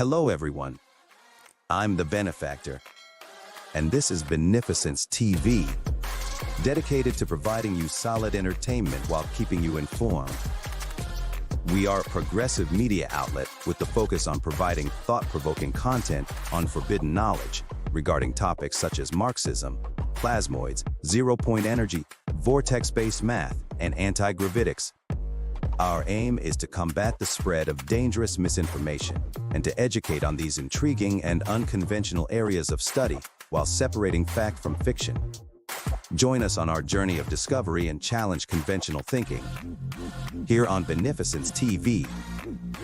Hello everyone, I'm the Benefactor, and this is Beneficence TV, dedicated to providing you solid entertainment while keeping you informed. We are a progressive media outlet with the focus on providing thought-provoking content on forbidden knowledge regarding topics such as Marxism, plasmoids, zero-point energy, vortex-based math, and anti-gravitics. Our aim is to combat the spread of dangerous misinformation and to educate on these intriguing and unconventional areas of study while separating fact from fiction. Join us on our journey of discovery and challenge conventional thinking here on Beneficence TV.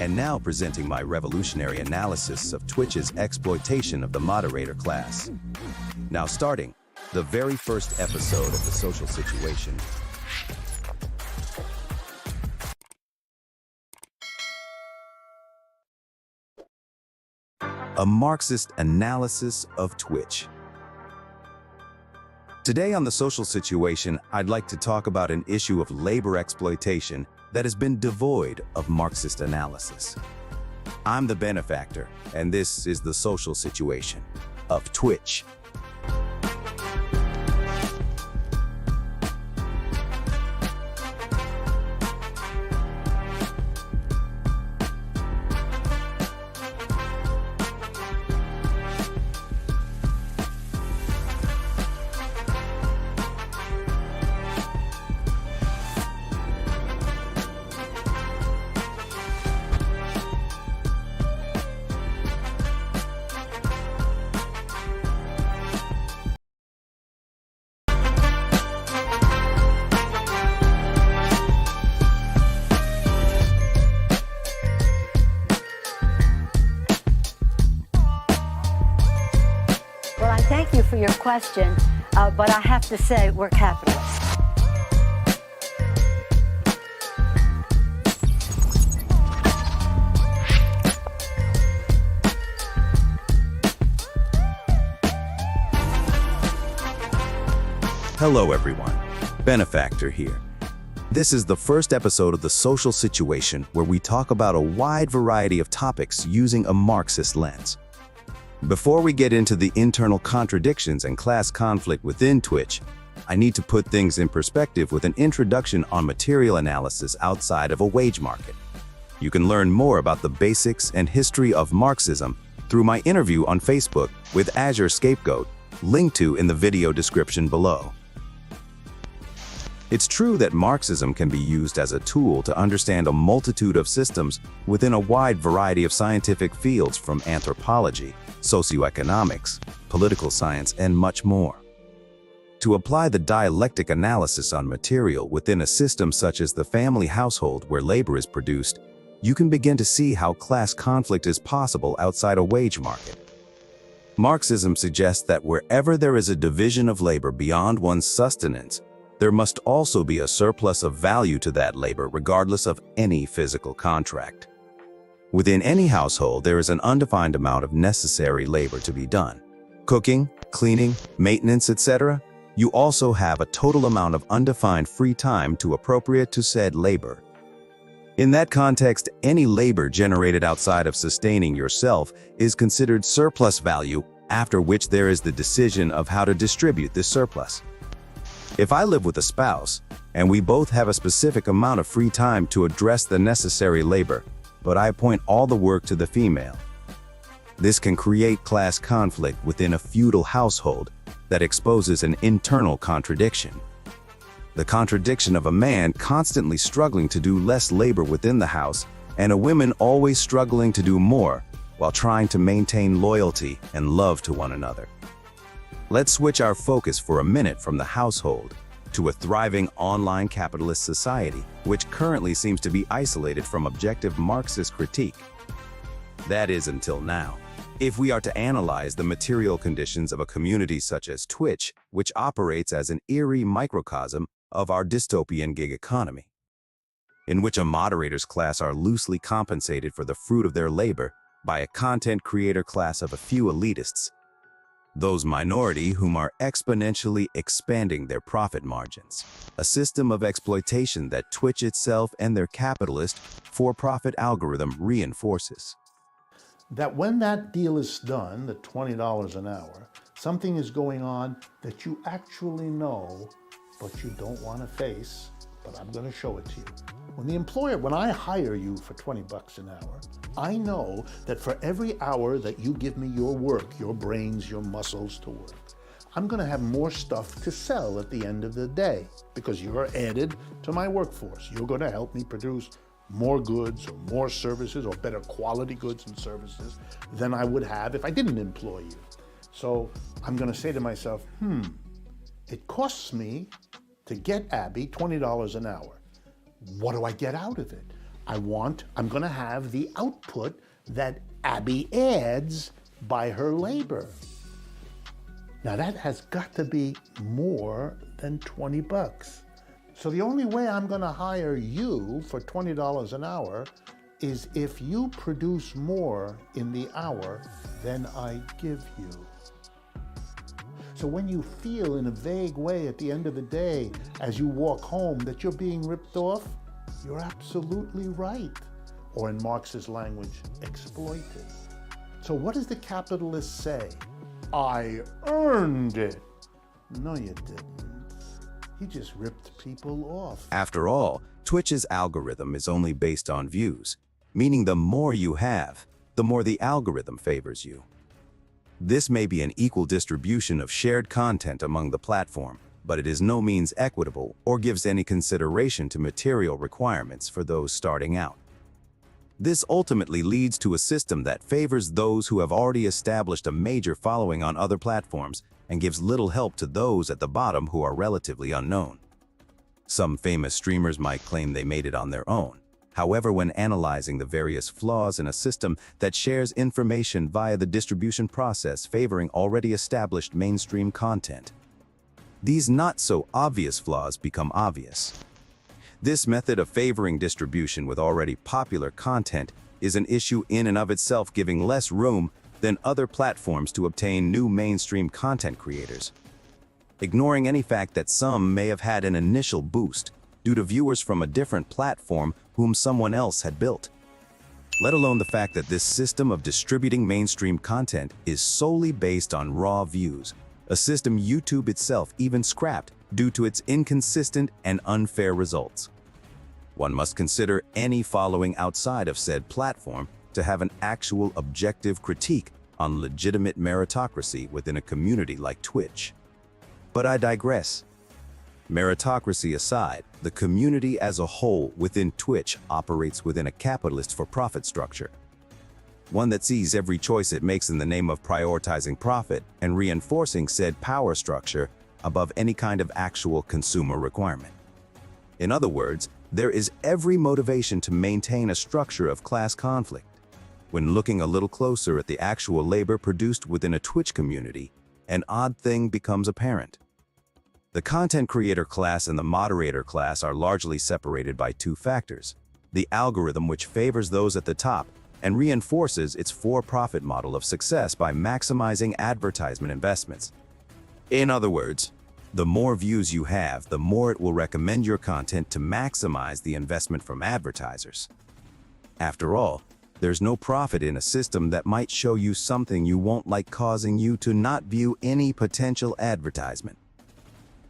And now presenting my revolutionary analysis of Twitch's exploitation of the moderator class. Now starting the very first episode of The Social Situation. A Marxist analysis of Twitch. Today on The Social Situation, I'd like to talk about an issue of labor exploitation that has been devoid of Marxist analysis. I'm the Benefactor, and this is The Social Situation of Twitch. Thank you for your question, but I have to say we're capitalists. Hello everyone, Benefactor here. This is the first episode of The Social Situation where we talk about a wide variety of topics using a Marxist lens. Before we get into the internal contradictions and class conflict within Twitch, I need to put things in perspective with an introduction on material analysis outside of a wage market. You can learn more about the basics and history of Marxism through my interview on Facebook with Azure Scapegoat, linked to in the video description below. It's true that Marxism can be used as a tool to understand a multitude of systems within a wide variety of scientific fields from anthropology, socioeconomics, political science, and much more. To apply the dialectic analysis on material within a system such as the family household where labor is produced, you can begin to see how class conflict is possible outside a wage market. Marxism suggests that wherever there is a division of labor beyond one's sustenance, there must also be a surplus of value to that labor regardless of any physical contract. Within any household, there is an undefined amount of necessary labor to be done. Cooking, cleaning, maintenance, etc. You also have a total amount of undefined free time to appropriate to said labor. In that context, any labor generated outside of sustaining yourself is considered surplus value, after which there is the decision of how to distribute this surplus. If I live with a spouse, and we both have a specific amount of free time to address the necessary labor, but I appoint all the work to the female, this can create class conflict within a feudal household that exposes an internal contradiction. The contradiction of a man constantly struggling to do less labor within the house and a woman always struggling to do more while trying to maintain loyalty and love to one another. Let's switch our focus for a minute from the household to a thriving online capitalist society, which currently seems to be isolated from objective Marxist critique. That is, until now. If we are to analyze the material conditions of a community such as Twitch, which operates as an eerie microcosm of our dystopian gig economy, in which a moderator's class are loosely compensated for the fruit of their labor by a content creator class of a few elitists, those minority whom are exponentially expanding their profit margins, a system of exploitation that Twitch itself and their capitalist, for-profit algorithm reinforces. That when that deal is done, the $20 an hour, something is going on that you actually know, but you don't want to face, but I'm going to show it to you. When I hire you for 20 bucks an hour, I know that for every hour that you give me your work, your brains, your muscles to work, I'm going to have more stuff to sell at the end of the day because you're added to my workforce. You're going to help me produce more goods or more services or better quality goods and services than I would have if I didn't employ you. So I'm going to say to myself, it costs me to get Abby $20 an hour. What do I get out of it? I'm going to have the output that Abby adds by her labor. Now that has got to be more than 20 bucks. So the only way I'm going to hire you for $20 an hour is if you produce more in the hour than I give you. So when you feel in a vague way at the end of the day, as you walk home, that you're being ripped off, you're absolutely right. Or in Marx's language, exploited. So what does the capitalist say? I earned it. No, you didn't. He just ripped people off. After all, Twitch's algorithm is only based on views, meaning the more you have, the more the algorithm favors you. This may be an equal distribution of shared content among the platform, but it is no means equitable or gives any consideration to material requirements for those starting out. This ultimately leads to a system that favors those who have already established a major following on other platforms and gives little help to those at the bottom who are relatively unknown. Some famous streamers might claim they made it on their own. However, when analyzing the various flaws in a system that shares information via the distribution process favoring already established mainstream content, these not-so-obvious flaws become obvious. This method of favoring distribution with already popular content is an issue in and of itself, giving less room than other platforms to obtain new mainstream content creators, ignoring any fact that some may have had an initial boost due to viewers from a different platform whom someone else had built. Let alone the fact that this system of distributing mainstream content is solely based on raw views, a system YouTube itself even scrapped due to its inconsistent and unfair results. One must consider any following outside of said platform to have an actual objective critique on legitimate meritocracy within a community like Twitch. But I digress. Meritocracy aside, the community as a whole within Twitch operates within a capitalist for-profit structure, one that sees every choice it makes in the name of prioritizing profit and reinforcing said power structure above any kind of actual consumer requirement. In other words, There is every motivation to maintain a structure of class conflict. When looking a little closer at the actual labor produced within a Twitch community, an odd thing becomes apparent. The content creator class and the moderator class are largely separated by two factors: the algorithm, which favors those at the top and reinforces its for-profit model of success by maximizing advertisement investments. In other words, the more views you have, the more it will recommend your content to maximize the investment from advertisers. After all, there's no profit in a system that might show you something you won't like, causing you to not view any potential advertisement.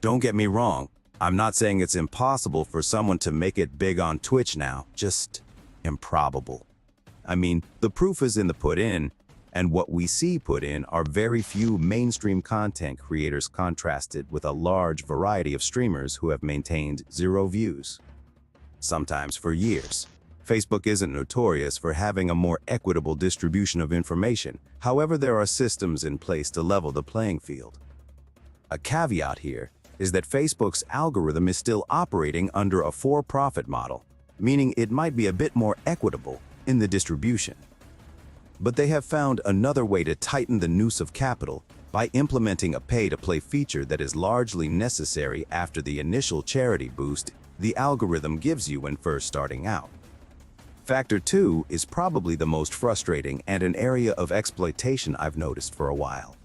Don't get me wrong, I'm not saying it's impossible for someone to make it big on Twitch now, just improbable. I mean, the proof is in the put-in, and what we see put in are very few mainstream content creators contrasted with a large variety of streamers who have maintained 0 views, sometimes for years. Facebook isn't notorious for having a more equitable distribution of information. However, there are systems in place to level the playing field. A caveat here is that Facebook's algorithm is still operating under a for-profit model, meaning it might be a bit more equitable in the distribution. But they have found another way to tighten the noose of capital by implementing a pay-to-play feature that is largely necessary after the initial charity boost the algorithm gives you when first starting out. Factor 2 is probably the most frustrating and an area of exploitation I've noticed for a while.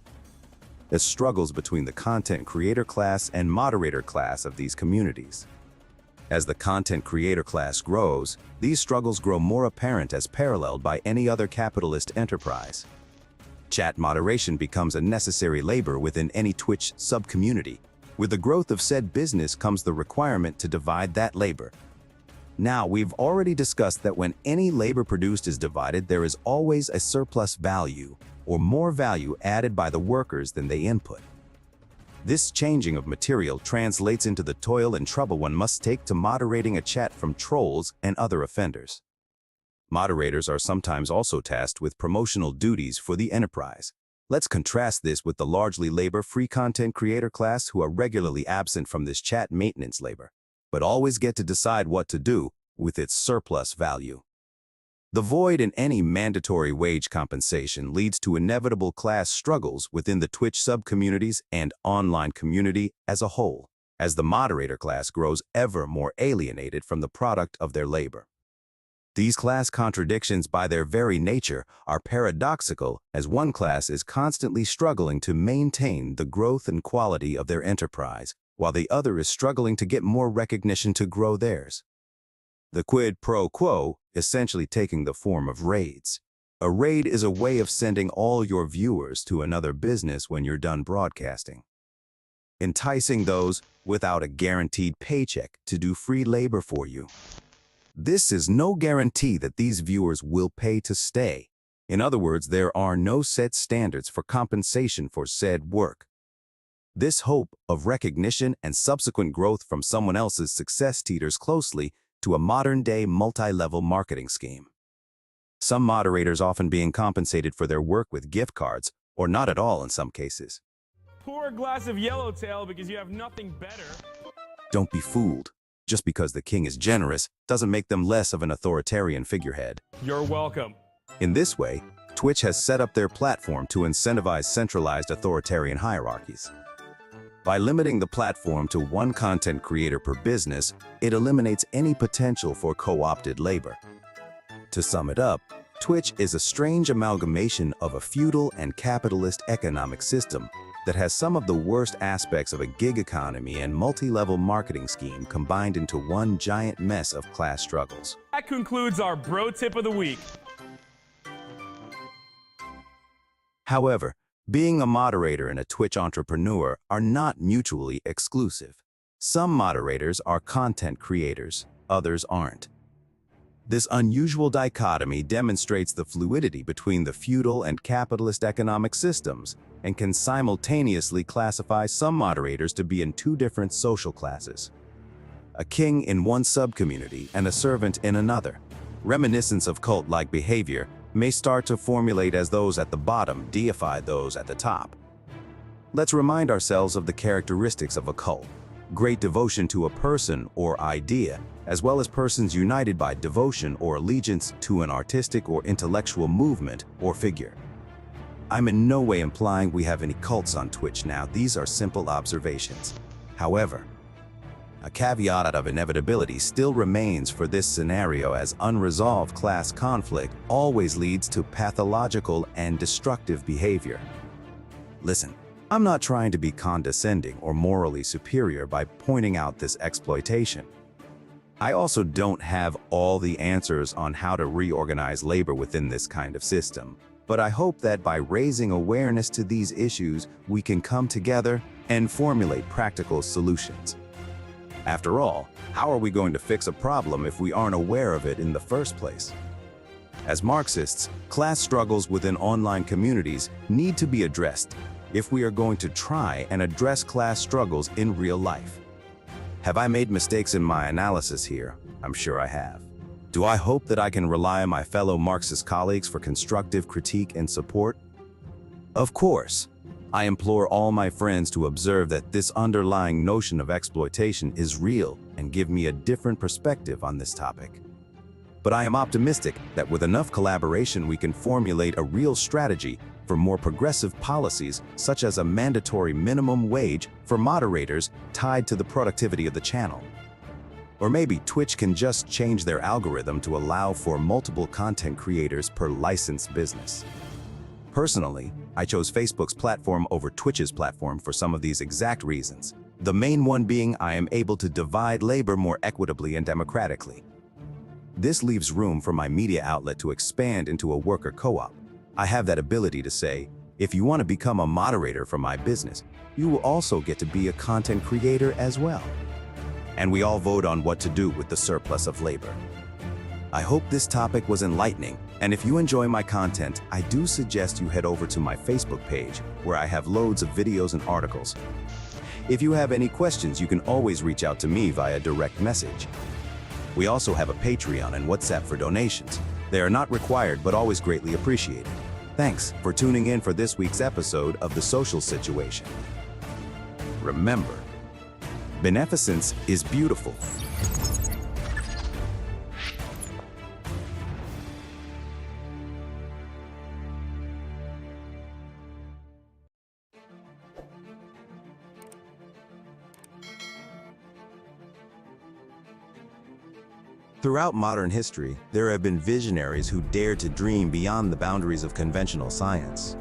The struggles between the content creator class and moderator class of these communities. As the content creator class grows, these struggles grow more apparent as paralleled by any other capitalist enterprise. Chat moderation becomes a necessary labor within any Twitch sub-community. With the growth of said business comes the requirement to divide that labor. Now, we've already discussed that when any labor produced is divided, there is always a surplus value, or more value added by the workers than they input. This changing of material translates into the toil and trouble one must take to moderating a chat from trolls and other offenders. Moderators are sometimes also tasked with promotional duties for the enterprise. Let's contrast this with the largely labor-free content creator class who are regularly absent from this chat maintenance labor, but always get to decide what to do with its surplus value. The void in any mandatory wage compensation leads to inevitable class struggles within the Twitch sub-communities and online community as a whole, as the moderator class grows ever more alienated from the product of their labor. These class contradictions by their very nature are paradoxical, as one class is constantly struggling to maintain the growth and quality of their enterprise, while the other is struggling to get more recognition to grow theirs. The quid pro quo essentially taking the form of raids. A raid is a way of sending all your viewers to another business when you're done broadcasting, enticing those without a guaranteed paycheck to do free labor for you. This is no guarantee that these viewers will pay to stay. In other words, there are no set standards for compensation for said work. This hope of recognition and subsequent growth from someone else's success teeters closely to a modern-day multi-level marketing scheme. Some moderators often being compensated for their work with gift cards, or not at all in some cases. Pour a glass of yellowtail because you have nothing better. Don't be fooled. Just because the king is generous doesn't make them less of an authoritarian figurehead. You're welcome. In this way, Twitch has set up their platform to incentivize centralized authoritarian hierarchies. By limiting the platform to one content creator per business, it eliminates any potential for co-opted labor. To sum it up, Twitch is a strange amalgamation of a feudal and capitalist economic system that has some of the worst aspects of a gig economy and multi-level marketing scheme combined into one giant mess of class struggles. That concludes our bro tip of the week. However, being a moderator and a Twitch entrepreneur are not mutually exclusive. Some moderators are content creators, others aren't. This unusual dichotomy demonstrates the fluidity between the feudal and capitalist economic systems and can simultaneously classify some moderators to be in two different social classes: a king in one subcommunity and a servant in another. Reminiscence of cult-like behavior may start to formulate as those at the bottom deify those at the top. Let's remind ourselves of the characteristics of a cult: great devotion to a person or idea, as well as persons united by devotion or allegiance to an artistic or intellectual movement or figure. I'm in no way implying we have any cults on Twitch now. These are simple observations. However, a caveat of inevitability still remains for this scenario, as unresolved class conflict always leads to pathological and destructive behavior. Listen, I'm not trying to be condescending or morally superior by pointing out this exploitation. I also don't have all the answers on how to reorganize labor within this kind of system, but I hope that by raising awareness to these issues, we can come together and formulate practical solutions. After all, how are we going to fix a problem if we aren't aware of it in the first place? As Marxists, class struggles within online communities need to be addressed if we are going to try and address class struggles in real life. Have I made mistakes in my analysis here? I'm sure I have. Do I hope that I can rely on my fellow Marxist colleagues for constructive critique and support? Of course. I implore all my friends to observe that this underlying notion of exploitation is real and give me a different perspective on this topic. But I am optimistic that with enough collaboration we can formulate a real strategy for more progressive policies, such as a mandatory minimum wage for moderators tied to the productivity of the channel. Or maybe Twitch can just change their algorithm to allow for multiple content creators per licensed business. Personally, I chose Facebook's platform over Twitch's platform for some of these exact reasons. The main one being I am able to divide labor more equitably and democratically. This leaves room for my media outlet to expand into a worker co-op. I have that ability to say, if you want to become a moderator for my business, you will also get to be a content creator as well. And we all vote on what to do with the surplus of labor. I hope this topic was enlightening, and if you enjoy my content, I do suggest you head over to my Facebook page, where I have loads of videos and articles. If you have any questions, you can always reach out to me via direct message. We also have a Patreon and WhatsApp for donations. They are not required, but always greatly appreciated. Thanks for tuning in for this week's episode of The Social Situation. Remember, beneficence is beautiful. Throughout modern history, there have been visionaries who dared to dream beyond the boundaries of conventional science.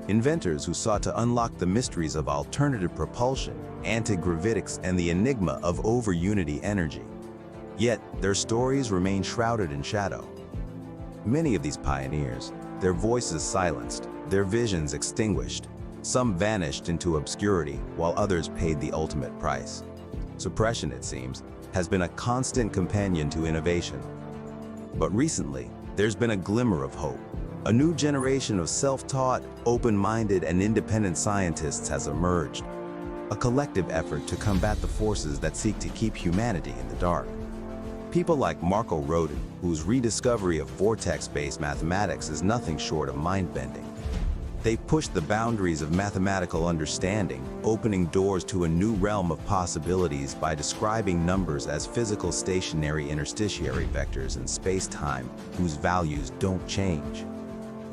Inventors who sought to unlock the mysteries of alternative propulsion, anti-gravitics, and the enigma of over-unity energy. Yet, their stories remain shrouded in shadow. Many of these pioneers, their voices silenced, their visions extinguished. Some vanished into obscurity, while others paid the ultimate price. Suppression, it seems, has been a constant companion to innovation. But recently, there's been a glimmer of hope. A new generation of self-taught, open-minded, and independent scientists has emerged. A collective effort to combat the forces that seek to keep humanity in the dark. People like Marco Rodin, whose rediscovery of vortex-based mathematics is nothing short of mind-bending. They've pushed the boundaries of mathematical understanding, opening doors to a new realm of possibilities by describing numbers as physical stationary interstitiary vectors in space-time whose values don't change.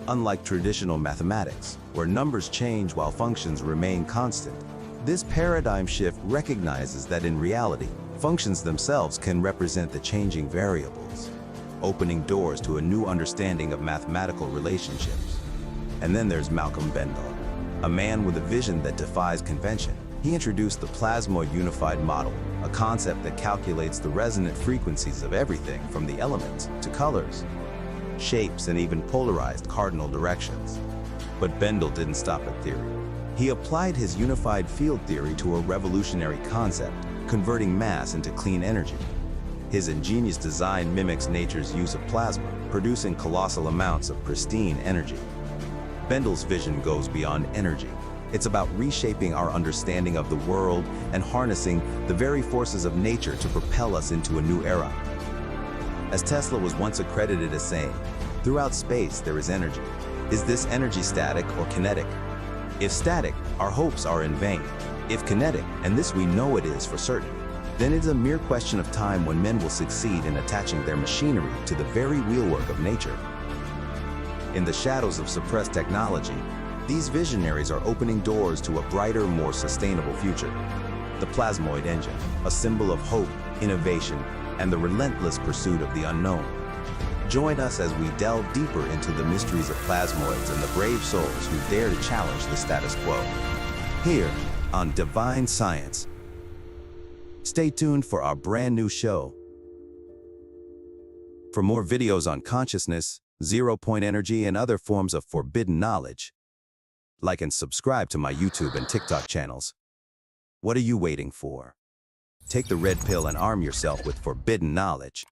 Unlike traditional mathematics, where numbers change while functions remain constant, this paradigm shift recognizes that in reality, functions themselves can represent the changing variables, opening doors to a new understanding of mathematical relationships. And then there's Malcolm Bendall, a man with a vision that defies convention. He introduced the plasma unified model, a concept that calculates the resonant frequencies of everything from the elements to colors, shapes, and even polarized cardinal directions. But Bendall didn't stop at theory. He applied his unified field theory to a revolutionary concept, converting mass into clean energy. His ingenious design mimics nature's use of plasma, producing colossal amounts of pristine energy. Bendall's vision goes beyond energy. It's about reshaping our understanding of the world and harnessing the very forces of nature to propel us into a new era. As Tesla was once accredited as saying, throughout space there is energy. Is this energy static or kinetic? If static, our hopes are in vain. If kinetic, and this we know it is for certain, then it is a mere question of time when men will succeed in attaching their machinery to the very wheelwork of nature. In the shadows of suppressed technology, these visionaries are opening doors to a brighter, more sustainable future. The plasmoid engine, a symbol of hope, innovation, and the relentless pursuit of the unknown. Join us as we delve deeper into the mysteries of plasmoids and the brave souls who dare to challenge the status quo. Here on Divine Science. Stay tuned for our brand new show. For more videos on consciousness, zero-point energy, and other forms of forbidden knowledge, like and subscribe to my YouTube and TikTok channels. What are you waiting for? Take the red pill and arm yourself with forbidden knowledge.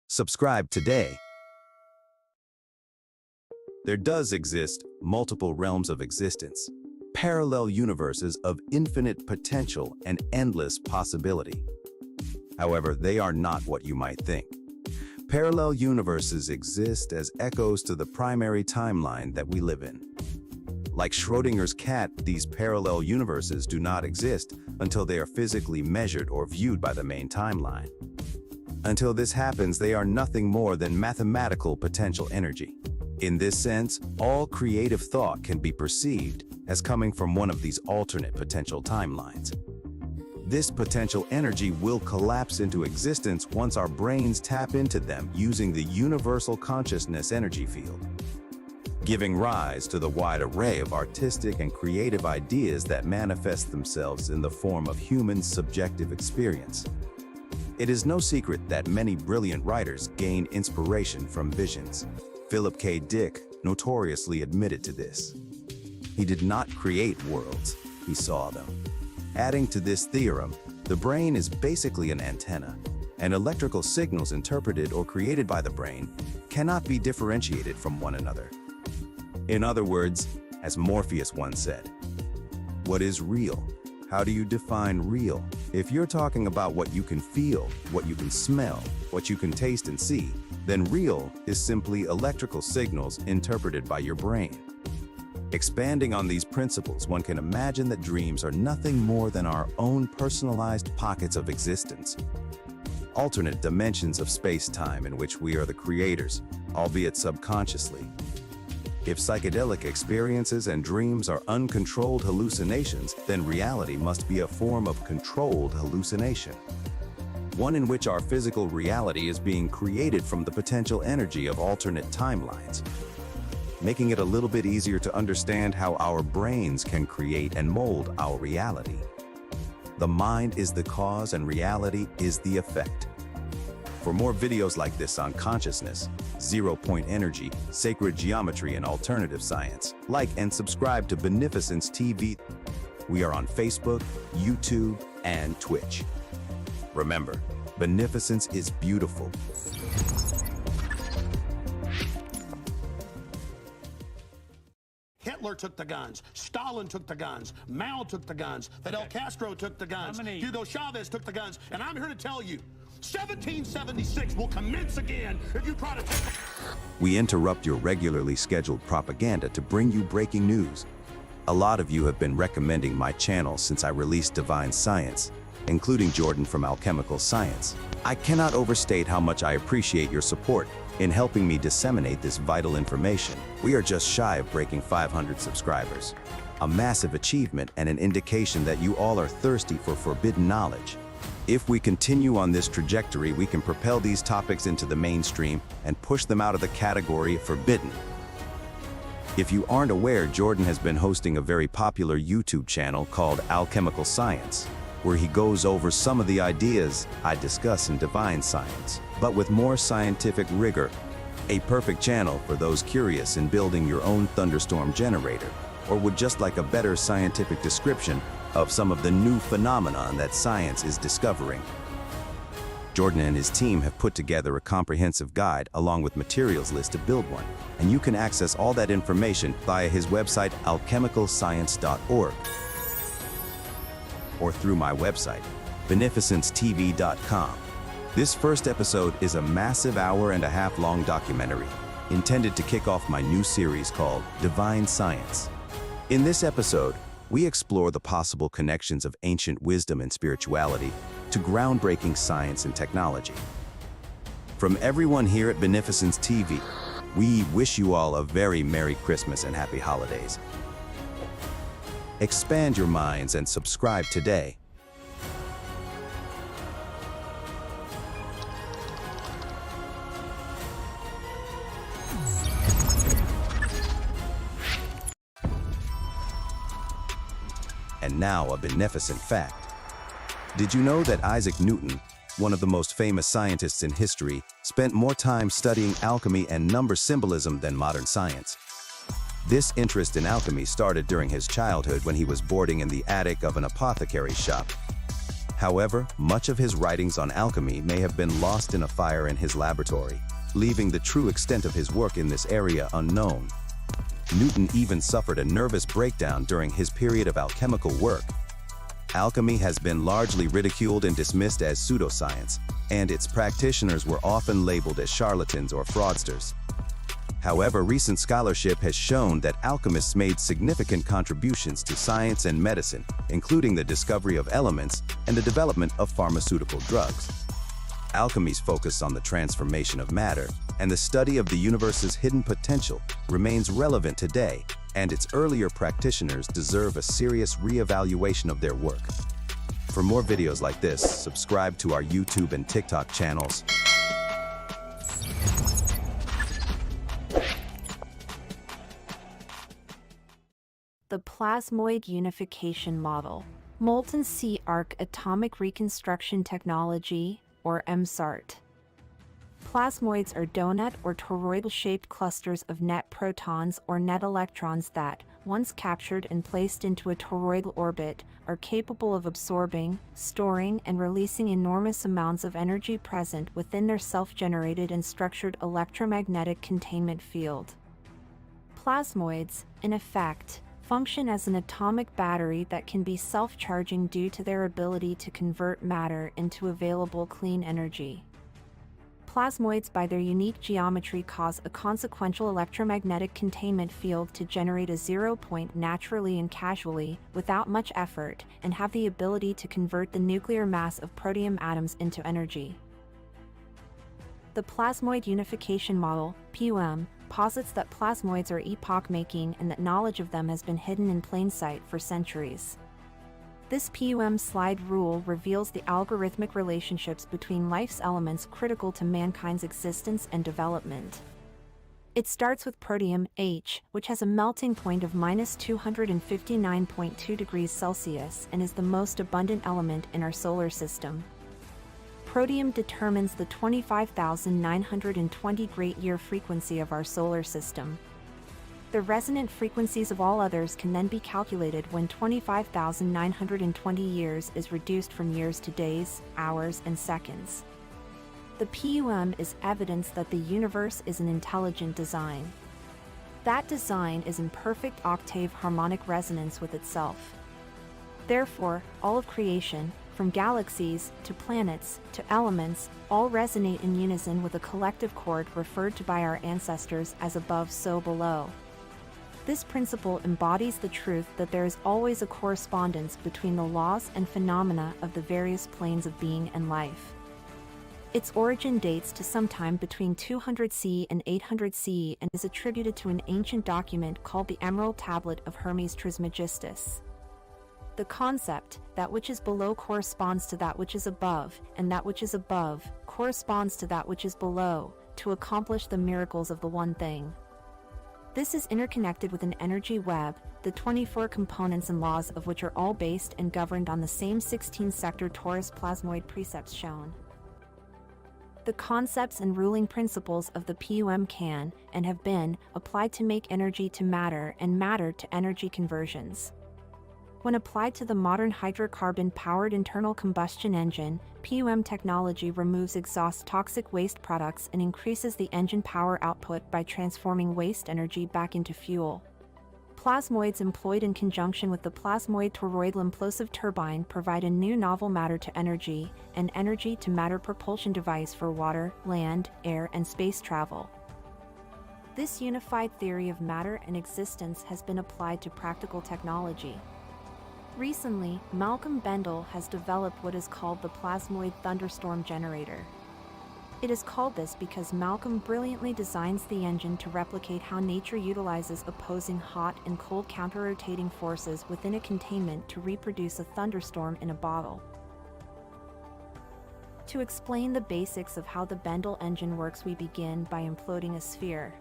Subscribe today. There does exist multiple realms of existence, parallel universes of infinite potential and endless possibility. However, they are not what you might think. Parallel universes exist as echoes to the primary timeline that we live in. Like Schrodinger's cat, these parallel universes do not exist until they are physically measured or viewed by the main timeline. Until this happens, they are nothing more than mathematical potential energy. In this sense, all creative thought can be perceived as coming from one of these alternate potential timelines. This potential energy will collapse into existence once our brains tap into them using the universal consciousness energy field, giving rise to the wide array of artistic and creative ideas that manifest themselves in the form of human subjective experience. It is no secret that many brilliant writers gain inspiration from visions. Philip K. Dick notoriously admitted to this. He did not create worlds, he saw them. Adding to this theorem, the brain is basically an antenna, and electrical signals interpreted or created by the brain cannot be differentiated from one another. In other words, as Morpheus once said, what is real? How do you define real? If you're talking about what you can feel, what you can smell, what you can taste and see, then real is simply electrical signals interpreted by your brain. Expanding on these principles, one can imagine that dreams are nothing more than our own personalized pockets of existence, alternate dimensions of space-time in which we are the creators, albeit subconsciously. If psychedelic experiences and dreams are uncontrolled hallucinations, then reality must be a form of controlled hallucination, one in which our physical reality is being created from the potential energy of alternate timelines, making it a little bit easier to understand how our brains can create and mold our reality. The mind is the cause and reality is the effect. For more videos like this on consciousness, zero-point energy, sacred geometry, and alternative science, like and subscribe to Beneficence TV. We are on Facebook, YouTube, and Twitch. Remember, beneficence is beautiful. Hitler took the guns. Stalin took the guns. Mao took the guns. Fidel Castro took the guns. Hugo Chavez took the guns. And I'm here to tell you, 1776 will commence again if you try to take... We interrupt your regularly scheduled propaganda to bring you breaking news. A lot of you have been recommending my channel since I released Divine Science, including Jordan from Alchemical Science. I cannot overstate how much I appreciate your support in helping me disseminate this vital information. We are just shy of breaking 500 subscribers, a massive achievement and an indication that you all are thirsty for forbidden knowledge. If we continue on this trajectory, we can propel these topics into the mainstream and push them out of the category of forbidden. If you aren't aware, Jordan has been hosting a very popular YouTube channel called Alchemical Science, where he goes over some of the ideas I discuss in Divine Science, but with more scientific rigor. A perfect channel for those curious in building your own thunderstorm generator, or would just like a better scientific description of some of the new phenomenon that science is discovering. Jordan and his team have put together a comprehensive guide along with materials list to build one, and you can access all that information via his website alchemicalscience.org or through my website beneficencetv.com. This first episode is a massive hour-and-a-half-long documentary intended to kick off my new series called Divine Science. In this episode, we explore the possible connections of ancient wisdom and spirituality to groundbreaking science and technology. From everyone here at Beneficence TV, we wish you all a very Merry Christmas and Happy Holidays. Expand your minds and subscribe today. And now a beneficent fact. Did you know that Isaac Newton, one of the most famous scientists in history, spent more time studying alchemy and number symbolism than modern science? This interest in alchemy started during his childhood when he was boarding in the attic of an apothecary's shop. However, much of his writings on alchemy may have been lost in a fire in his laboratory, leaving the true extent of his work in this area unknown. Newton even suffered a nervous breakdown during his period of alchemical work. Alchemy has been largely ridiculed and dismissed as pseudoscience, and its practitioners were often labeled as charlatans or fraudsters. However, recent scholarship has shown that alchemists made significant contributions to science and medicine, including the discovery of elements and the development of pharmaceutical drugs. Alchemy's focus on the transformation of matter and the study of the universe's hidden potential remains relevant today, and its earlier practitioners deserve a serious re-evaluation of their work. For more videos like this, subscribe to our YouTube and TikTok channels. The plasmoid unification model, molten sea arc atomic reconstruction technology, or MSART. Plasmoids are donut or toroidal-shaped clusters of net protons or net electrons that, once captured and placed into a toroidal orbit, are capable of absorbing, storing, and releasing enormous amounts of energy present within their self-generated and structured electromagnetic containment field. Plasmoids, in effect, function as an atomic battery that can be self-charging due to their ability to convert matter into available clean energy. Plasmoids by their unique geometry cause a consequential electromagnetic containment field to generate a zero point naturally and casually, without much effort, and have the ability to convert the nuclear mass of protium atoms into energy. The plasmoid unification model, PUM, posits that plasmoids are epoch-making and that knowledge of them has been hidden in plain sight for centuries. This PUM slide rule reveals the algorithmic relationships between life's elements critical to mankind's existence and development. It starts with protium, H, which has a melting point of -259.2 degrees Celsius and is the most abundant element in our solar system. Protium determines the 25,920 great-year frequency of our solar system. The resonant frequencies of all others can then be calculated when 25,920 years is reduced from years to days, hours, and seconds. The PUM is evidence that the universe is an intelligent design. That design is in perfect octave harmonic resonance with itself. Therefore, all of creation, from galaxies to planets to elements, all resonate in unison with a collective chord referred to by our ancestors as above so below. This principle embodies the truth that there is always a correspondence between the laws and phenomena of the various planes of being and life. Its origin dates to sometime between 200 CE and 800 CE and is attributed to an ancient document called the Emerald Tablet of Hermes Trismegistus. The concept, that which is below corresponds to that which is above, and that which is above corresponds to that which is below, to accomplish the miracles of the one thing. This is interconnected with an energy web, the 24 components and laws of which are all based and governed on the same 16-sector torus plasmoid precepts shown. The concepts and ruling principles of the PUM can, and have been, applied to make energy to matter and matter to energy conversions. When applied to the modern hydrocarbon-powered internal combustion engine, PUM technology removes exhaust toxic waste products and increases the engine power output by transforming waste energy back into fuel. Plasmoids employed in conjunction with the plasmoid toroidal implosive turbine provide a new novel matter-to-energy and energy-to-matter propulsion device for water, land, air, and space travel. This unified theory of matter and existence has been applied to practical technology. Recently, Malcolm Bendall has developed what is called the plasmoid thunderstorm generator. It is called this because Malcolm brilliantly designs the engine to replicate how nature utilizes opposing hot and cold counter-rotating forces within a containment to reproduce a thunderstorm in a bottle. To explain the basics of how the Bendall engine works, we begin by imploding a sphere.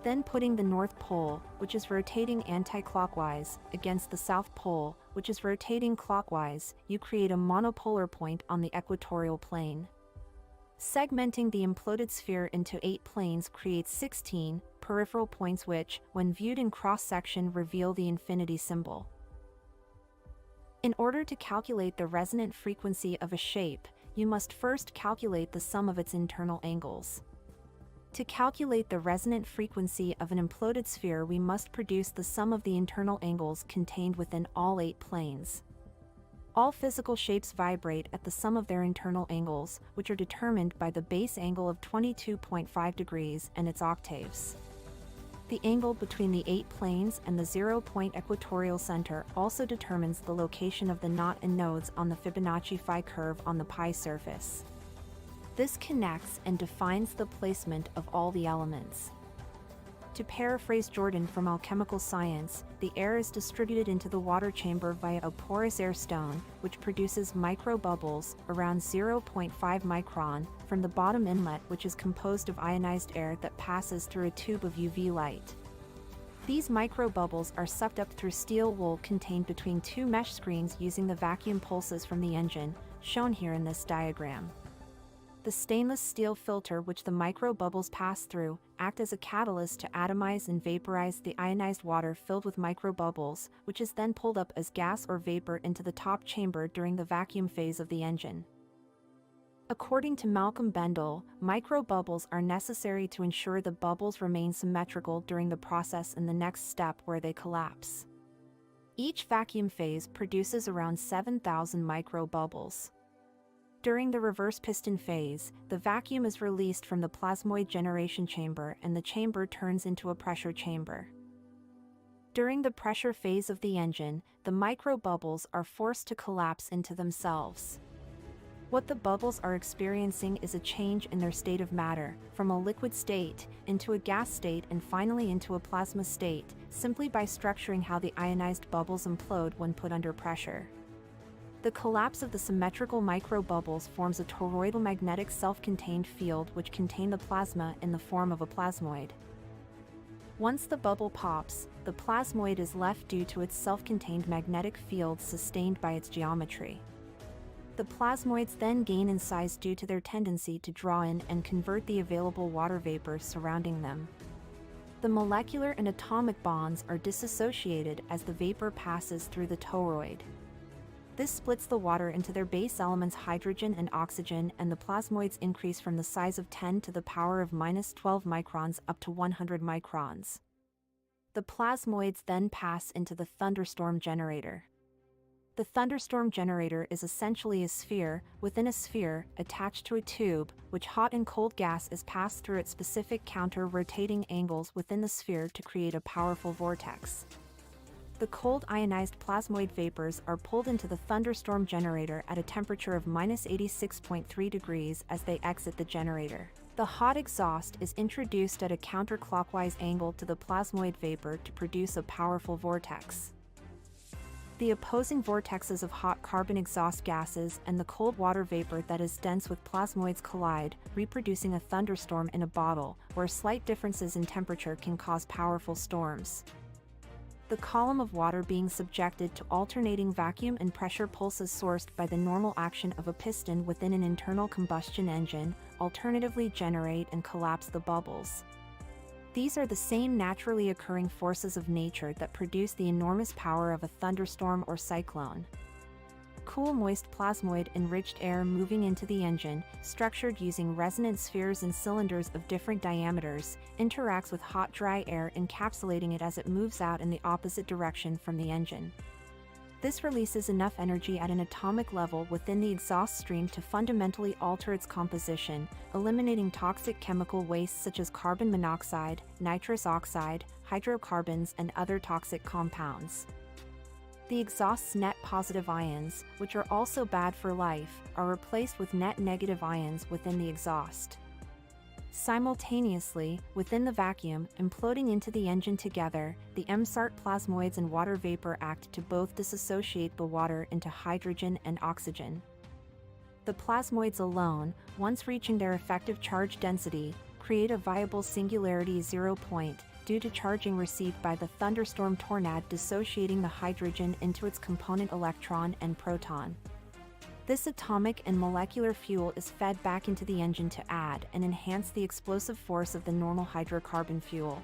Then putting the North Pole, which is rotating anti-clockwise, against the South Pole, which is rotating clockwise, you create a monopolar point on the equatorial plane. Segmenting the imploded sphere into 8 planes creates 16 peripheral points which, when viewed in cross-section, reveal the infinity symbol. In order to calculate the resonant frequency of a shape, you must first calculate the sum of its internal angles. To calculate the resonant frequency of an imploded sphere, we must produce the sum of the internal angles contained within all 8 planes. All physical shapes vibrate at the sum of their internal angles, which are determined by the base angle of 22.5 degrees and its octaves. The angle between the 8 planes and the 0-point equatorial center also determines the location of the knot and nodes on the Fibonacci phi curve on the pi surface. This connects and defines the placement of all the elements. To paraphrase Jordan from Alchemical Science, the air is distributed into the water chamber via a porous air stone, which produces microbubbles around 0.5 micron from the bottom inlet, which is composed of ionized air that passes through a tube of UV light. These microbubbles are sucked up through steel wool contained between 2 mesh screens using the vacuum pulses from the engine, shown here in this diagram. The stainless steel filter which the microbubbles pass through act as a catalyst to atomize and vaporize the ionized water filled with microbubbles, which is then pulled up as gas or vapor into the top chamber during the vacuum phase of the engine. According to Malcolm Bendall, microbubbles are necessary to ensure the bubbles remain symmetrical during the process in the next step where they collapse. Each vacuum phase produces around 7,000 microbubbles. During the reverse piston phase, the vacuum is released from the plasmoid generation chamber and the chamber turns into a pressure chamber. During the pressure phase of the engine, the microbubbles are forced to collapse into themselves. What the bubbles are experiencing is a change in their state of matter, from a liquid state into a gas state and finally into a plasma state, simply by structuring how the ionized bubbles implode when put under pressure. The collapse of the symmetrical microbubbles forms a toroidal magnetic self-contained field which contain the plasma in the form of a plasmoid. Once the bubble pops, the plasmoid is left due to its self-contained magnetic field sustained by its geometry. The plasmoids then gain in size due to their tendency to draw in and convert the available water vapor surrounding them. The molecular and atomic bonds are dissociated as the vapor passes through the toroid. This splits the water into their base elements hydrogen and oxygen, and the plasmoids increase from the size of 10 to the power of -12 microns up to 100 microns. The plasmoids then pass into the thunderstorm generator. The thunderstorm generator is essentially a sphere within a sphere attached to a tube, which hot and cold gas is passed through at specific counter-rotating angles within the sphere to create a powerful vortex. The cold ionized plasmoid vapors are pulled into the thunderstorm generator at a temperature of -86.3 degrees as they exit the generator. The hot exhaust is introduced at a counterclockwise angle to the plasmoid vapor to produce a powerful vortex. The opposing vortexes of hot carbon exhaust gases and the cold water vapor that is dense with plasmoids collide, reproducing a thunderstorm in a bottle, where slight differences in temperature can cause powerful storms. The column of water being subjected to alternating vacuum and pressure pulses sourced by the normal action of a piston within an internal combustion engine alternatively generate and collapse the bubbles. These are the same naturally occurring forces of nature that produce the enormous power of a thunderstorm or cyclone. Cool moist plasmoid enriched air moving into the engine, structured using resonant spheres and cylinders of different diameters, interacts with hot dry air, encapsulating it as it moves out in the opposite direction from the engine. This releases enough energy at an atomic level within the exhaust stream to fundamentally alter its composition, eliminating toxic chemical wastes such as carbon monoxide, nitrous oxide, hydrocarbons, and other toxic compounds. The exhaust's net positive ions, which are also bad for life, are replaced with net negative ions within the exhaust. Simultaneously, within the vacuum, imploding into the engine together, the MSART plasmoids and water vapor act to both dissociate the water into hydrogen and oxygen. The plasmoids alone, once reaching their effective charge density, create a viable singularity zero point due to charging received by the thunderstorm tornado dissociating the hydrogen into its component electron and proton. This atomic and molecular fuel is fed back into the engine to add and enhance the explosive force of the normal hydrocarbon fuel.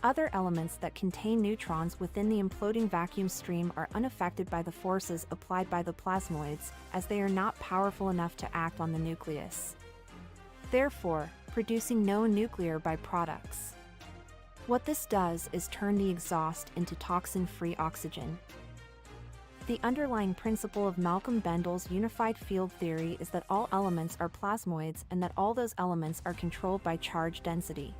Other elements that contain neutrons within the imploding vacuum stream are unaffected by the forces applied by the plasmoids, as they are not powerful enough to act on the nucleus, therefore producing no nuclear byproducts. What this does is turn the exhaust into toxin-free oxygen. The underlying principle of Malcolm Bendel's unified field theory is that all elements are plasmoids and that all those elements are controlled by charge density.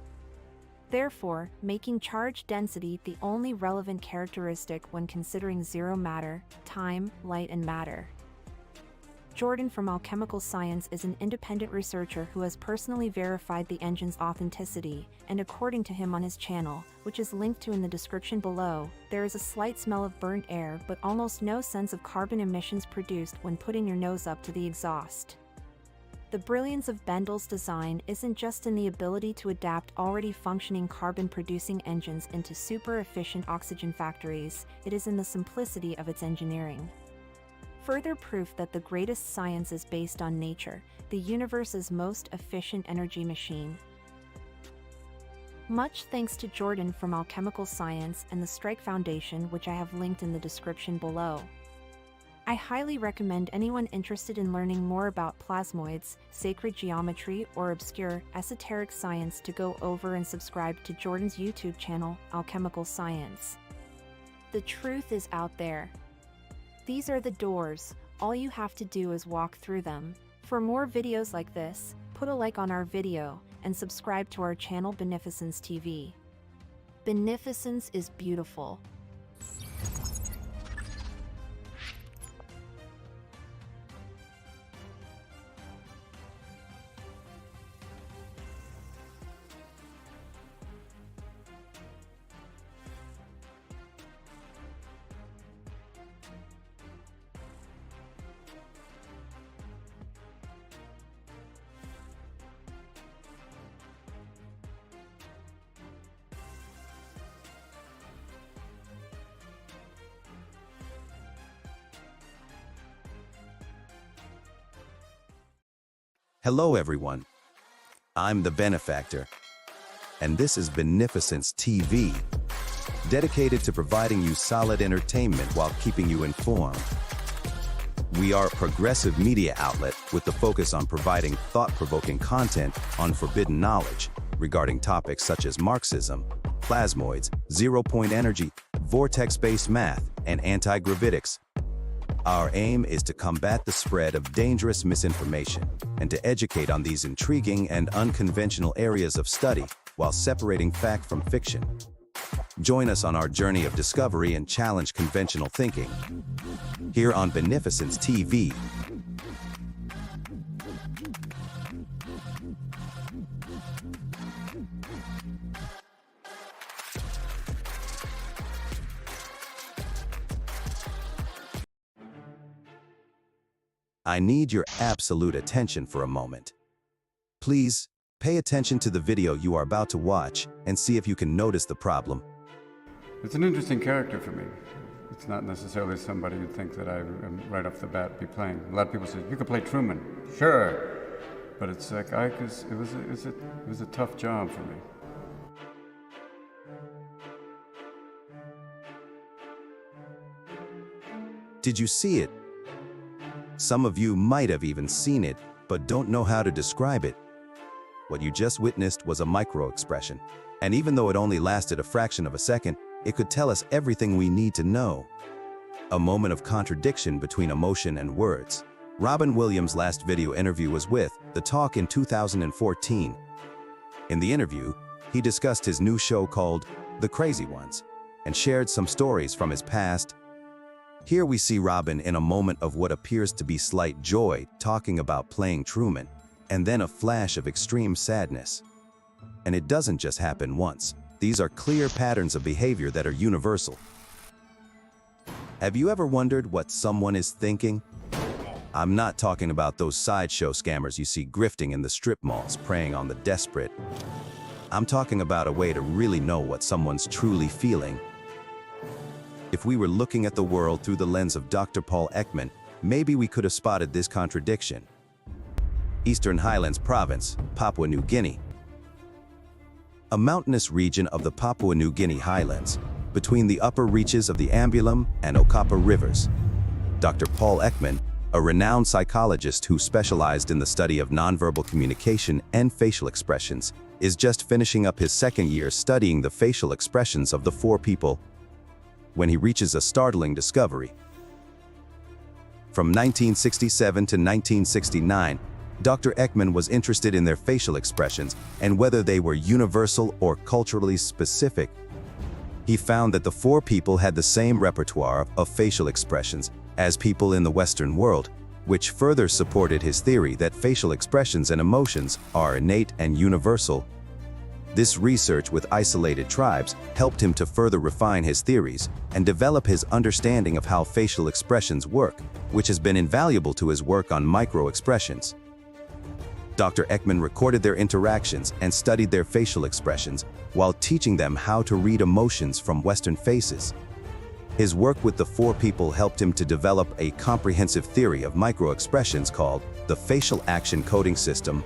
Therefore, making charge density the only relevant characteristic when considering zero matter, time, light and matter. Jordan from Alchemical Science is an independent researcher who has personally verified the engine's authenticity, and according to him on his channel, which is linked to in the description below, there is a slight smell of burnt air but almost no sense of carbon emissions produced when putting your nose up to the exhaust. The brilliance of Bendel's design isn't just in the ability to adapt already functioning carbon-producing engines into super-efficient oxygen factories, it is in the simplicity of its engineering. Further proof that the greatest science is based on nature, the universe's most efficient energy machine. Much thanks to Jordan from Alchemical Science and the Strike Foundation, which I have linked in the description below. I highly recommend anyone interested in learning more about plasmoids, sacred geometry, or obscure, esoteric science to go over and subscribe to Jordan's YouTube channel, Alchemical Science. The truth is out there. These are the doors, all you have to do is walk through them. For more videos like this, put a like on our video, and subscribe to our channel Beneficence TV. Beneficence is beautiful. Hello everyone, I'm the Benefactor, and this is Beneficence TV, dedicated to providing you solid entertainment while keeping you informed. We are a progressive media outlet with the focus on providing thought-provoking content on forbidden knowledge regarding topics such as Marxism, plasmoids, zero-point energy, vortex-based math, and anti-gravitics. Our aim is to combat the spread of dangerous misinformation and to educate on these intriguing and unconventional areas of study while separating fact from fiction. Join us on our journey of discovery and challenge conventional thinking here on Beneficence TV. I need your absolute attention for a moment. Please, pay attention to the video you are about to watch and see if you can notice the problem. It's an interesting character for me. It's not necessarily somebody you'd think that I am right off the bat be playing. A lot of people say, you could play Truman. Sure. But it's like, it was a tough job for me. Did you see it? Some of you might have even seen it, but don't know how to describe it. What you just witnessed was a micro-expression, and even though it only lasted a fraction of a second, it could tell us everything we need to know. A moment of contradiction between emotion and words. Robin Williams' last video interview was with The Talk in 2014. In the interview, he discussed his new show called The Crazy Ones, and shared some stories from his past Here we see Robin in a moment of what appears to be slight joy, talking about playing Truman, and then a flash of extreme sadness. And it doesn't just happen once. These are clear patterns of behavior that are universal. Have you ever wondered what someone is thinking? I'm not talking about those sideshow scammers you see grifting in the strip malls, preying on the desperate. I'm talking about a way to really know what someone's truly feeling. If we were looking at the world through the lens of Dr. Paul Ekman, maybe we could have spotted this contradiction. Eastern Highlands Province, Papua New Guinea. A mountainous region of the Papua New Guinea highlands, between the upper reaches of the Ambulum and Okapa rivers. Dr. Paul Ekman, a renowned psychologist who specialized in the study of nonverbal communication and facial expressions, is just finishing up his second year studying the facial expressions of the four people when he reaches a startling discovery. From 1967 to 1969, Dr. Ekman was interested in their facial expressions and whether they were universal or culturally specific. He found that the four people had the same repertoire of facial expressions as people in the Western world, which further supported his theory that facial expressions and emotions are innate and universal. This research with isolated tribes helped him to further refine his theories and develop his understanding of how facial expressions work, which has been invaluable to his work on micro-expressions. Dr. Ekman recorded their interactions and studied their facial expressions while teaching them how to read emotions from Western faces. His work with the four people helped him to develop a comprehensive theory of micro-expressions called the facial action coding system.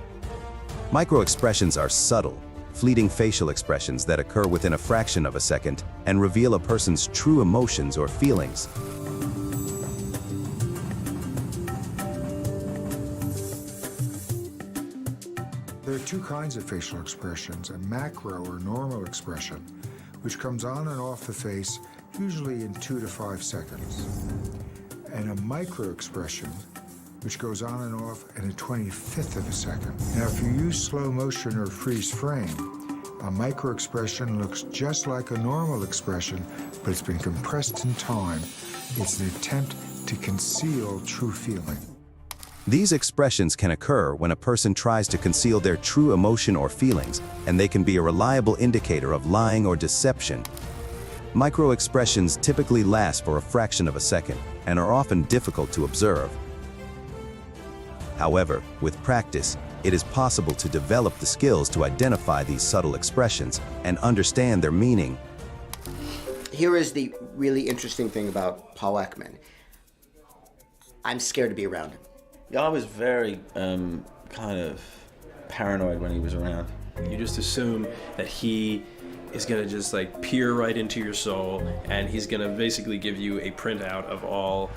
Micro-expressions are subtle, fleeting facial expressions that occur within a fraction of a second and reveal a person's true emotions or feelings. There are two kinds of facial expressions, a macro or normal expression, which comes on and off the face usually in 2 to 5 seconds, and a micro expression, which goes on and off in a 25th of a second. Now, if you use slow motion or freeze frame, a micro expression looks just like a normal expression, but it's been compressed in time. It's an attempt to conceal true feeling. These expressions can occur when a person tries to conceal their true emotion or feelings, and they can be a reliable indicator of lying or deception. Micro-expressions typically last for a fraction of a second and are often difficult to observe. However, with practice, it is possible to develop the skills to identify these subtle expressions and understand their meaning. Here is the really interesting thing about Paul Ekman. I'm scared to be around him. Yeah, I was very kind of paranoid when he was around. You just assume that he is going to just like peer right into your soul, and he's going to basically give you a printout of all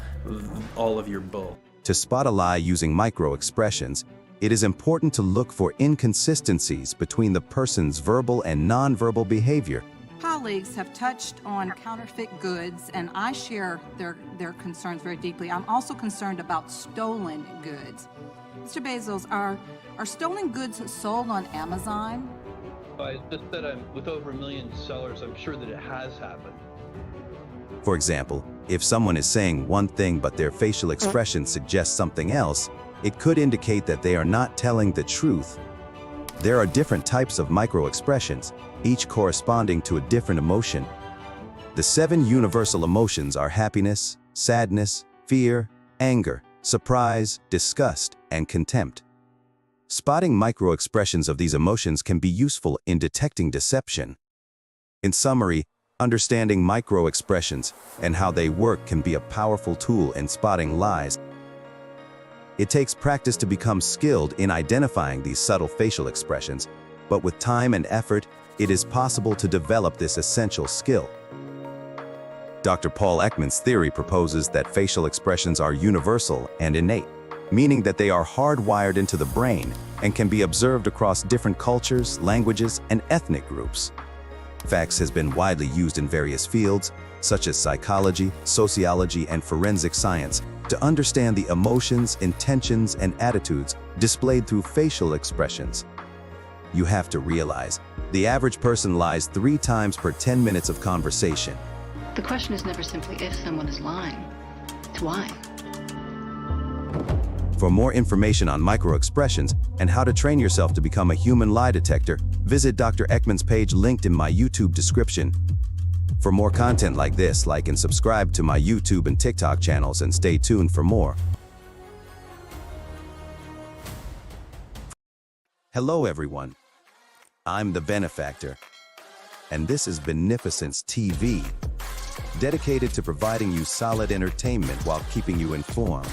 of your bull. To spot a lie using micro-expressions, it is important to look for inconsistencies between the person's verbal and nonverbal behavior. Colleagues have touched on counterfeit goods, and I share their concerns very deeply. I'm also concerned about stolen goods. Mr. Bezos, are stolen goods sold on Amazon? It's just that with over 1 million sellers, I'm sure that it has happened. For example, if someone is saying one thing but their facial expression suggests something else, it could indicate that they are not telling the truth. There are different types of micro-expressions, each corresponding to a different emotion. The 7 universal emotions are happiness, sadness, fear, anger, surprise, disgust, and contempt. Spotting micro-expressions of these emotions can be useful in detecting deception. In summary, understanding micro-expressions and how they work can be a powerful tool in spotting lies. It takes practice to become skilled in identifying these subtle facial expressions, but with time and effort, it is possible to develop this essential skill. Dr. Paul Ekman's theory proposes that facial expressions are universal and innate, meaning that they are hardwired into the brain and can be observed across different cultures, languages, and ethnic groups. Fax has been widely used in various fields, such as psychology, sociology, and forensic science, to understand the emotions, intentions, and attitudes displayed through facial expressions. You have to realize, the average person lies 3 times per 10 minutes of conversation. The question is never simply if someone is lying. suspect why. For more information on microexpressions and how to train yourself to become a human lie detector, visit Dr. Ekman's page linked in my YouTube description. For more content like this, like and subscribe to my YouTube and TikTok channels and stay tuned for more. Hello everyone, I'm the Benefactor, and this is Beneficence TV, dedicated to providing you solid entertainment while keeping you informed.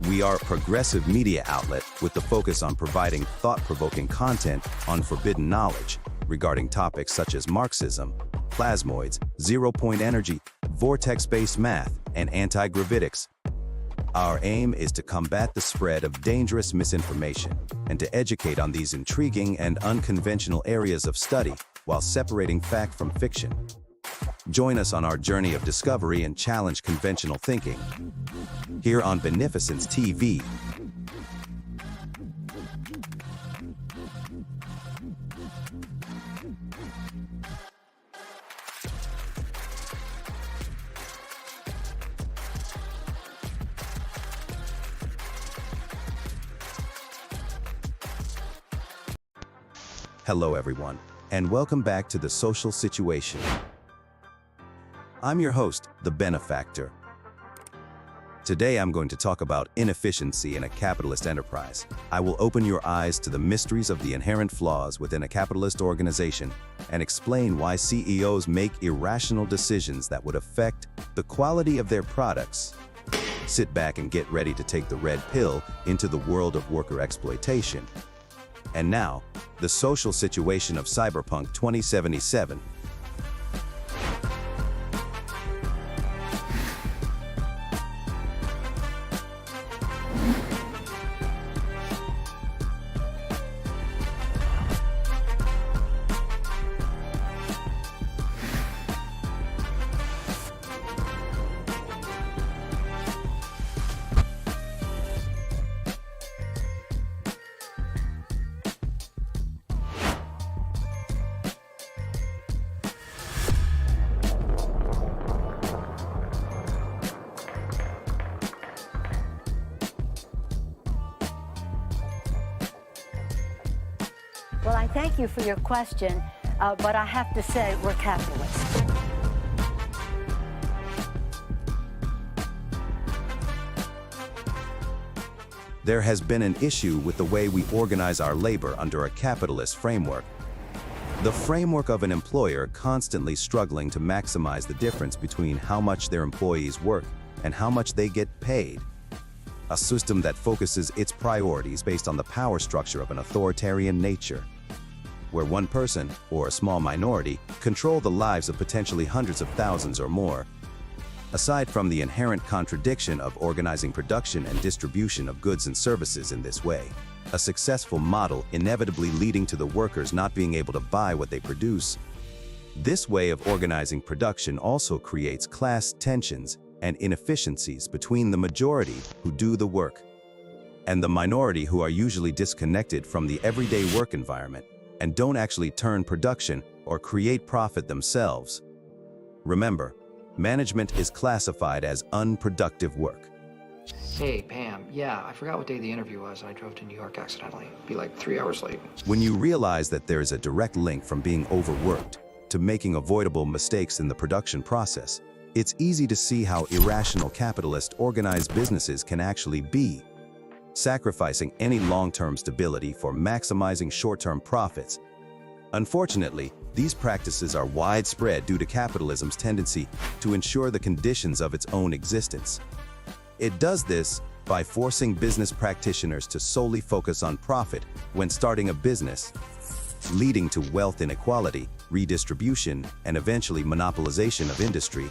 We are a progressive media outlet with the focus on providing thought-provoking content on forbidden knowledge regarding topics such as Marxism, plasmoids, zero-point energy, vortex-based math, and anti-gravitics. Our aim is to combat the spread of dangerous misinformation and to educate on these intriguing and unconventional areas of study while separating fact from fiction. Join us on our journey of discovery and challenge conventional thinking here on Beneficence TV. Hello everyone, and welcome back to The Social Situation. I'm your host, the Benefactor. Today I'm going to talk about inefficiency in a capitalist enterprise. I will open your eyes to the mysteries of the inherent flaws within a capitalist organization and explain why CEOs make irrational decisions that would affect the quality of their products. Sit back and get ready to take the red pill into the world of worker exploitation. And now, the social situation of Cyberpunk 2077. Well, I thank you for your question, but I have to say we're capitalists. There has been an issue with the way we organize our labor under a capitalist framework. The framework of an employer constantly struggling to maximize the difference between how much their employees work and how much they get paid. A system that focuses its priorities based on the power structure of an authoritarian nature, where one person, or a small minority, control the lives of potentially hundreds of thousands or more. Aside from the inherent contradiction of organizing production and distribution of goods and services in this way, a successful model inevitably leading to the workers not being able to buy what they produce. This way of organizing production also creates class tensions and inefficiencies between the majority who do the work and the minority who are usually disconnected from the everyday work environment and don't actually turn production or create profit themselves. Remember, management is classified as unproductive work. Hey, Pam, yeah, I forgot what day the interview was and I drove to New York accidentally. Be like 3 hours late. When you realize that there is a direct link from being overworked to making avoidable mistakes in the production process, it's easy to see how irrational capitalist organized businesses can actually be, sacrificing any long-term stability for maximizing short-term profits. Unfortunately, these practices are widespread due to capitalism's tendency to ensure the conditions of its own existence. It does this by forcing business practitioners to solely focus on profit when starting a business, leading to wealth inequality, redistribution, and eventually monopolization of industry.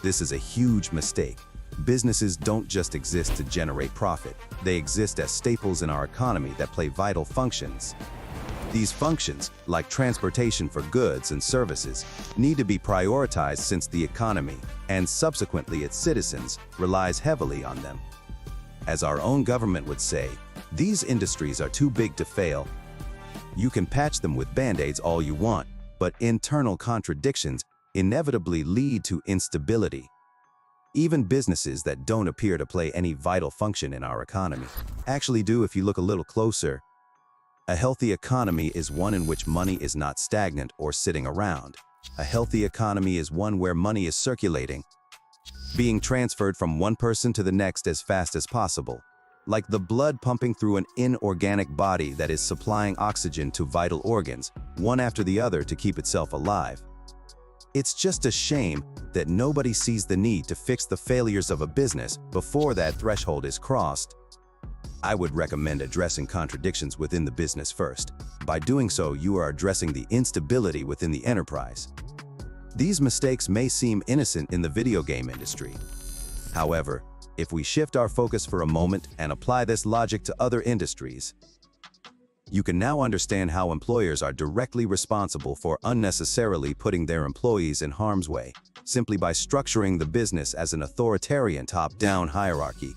This is a huge mistake. Businesses don't just exist to generate profit. They exist as staples in our economy that play vital functions. These functions, like transportation for goods and services, need to be prioritized since the economy, and subsequently its citizens, relies heavily on them. As our own government would say, these industries are too big to fail. You can patch them with band-aids all you want, but internal contradictions inevitably lead to instability. Even businesses that don't appear to play any vital function in our economy actually do if you look a little closer. A healthy economy is one in which money is not stagnant or sitting around. A healthy economy is one where money is circulating, being transferred from one person to the next as fast as possible, like the blood pumping through an inorganic body that is supplying oxygen to vital organs, one after the other to keep itself alive. It's just a shame that nobody sees the need to fix the failures of a business before that threshold is crossed. I would recommend addressing contradictions within the business first. By doing so, you are addressing the instability within the enterprise. These mistakes may seem innocent in the video game industry. However, if we shift our focus for a moment and apply this logic to other industries, you can now understand how employers are directly responsible for unnecessarily putting their employees in harm's way, simply by structuring the business as an authoritarian top-down hierarchy,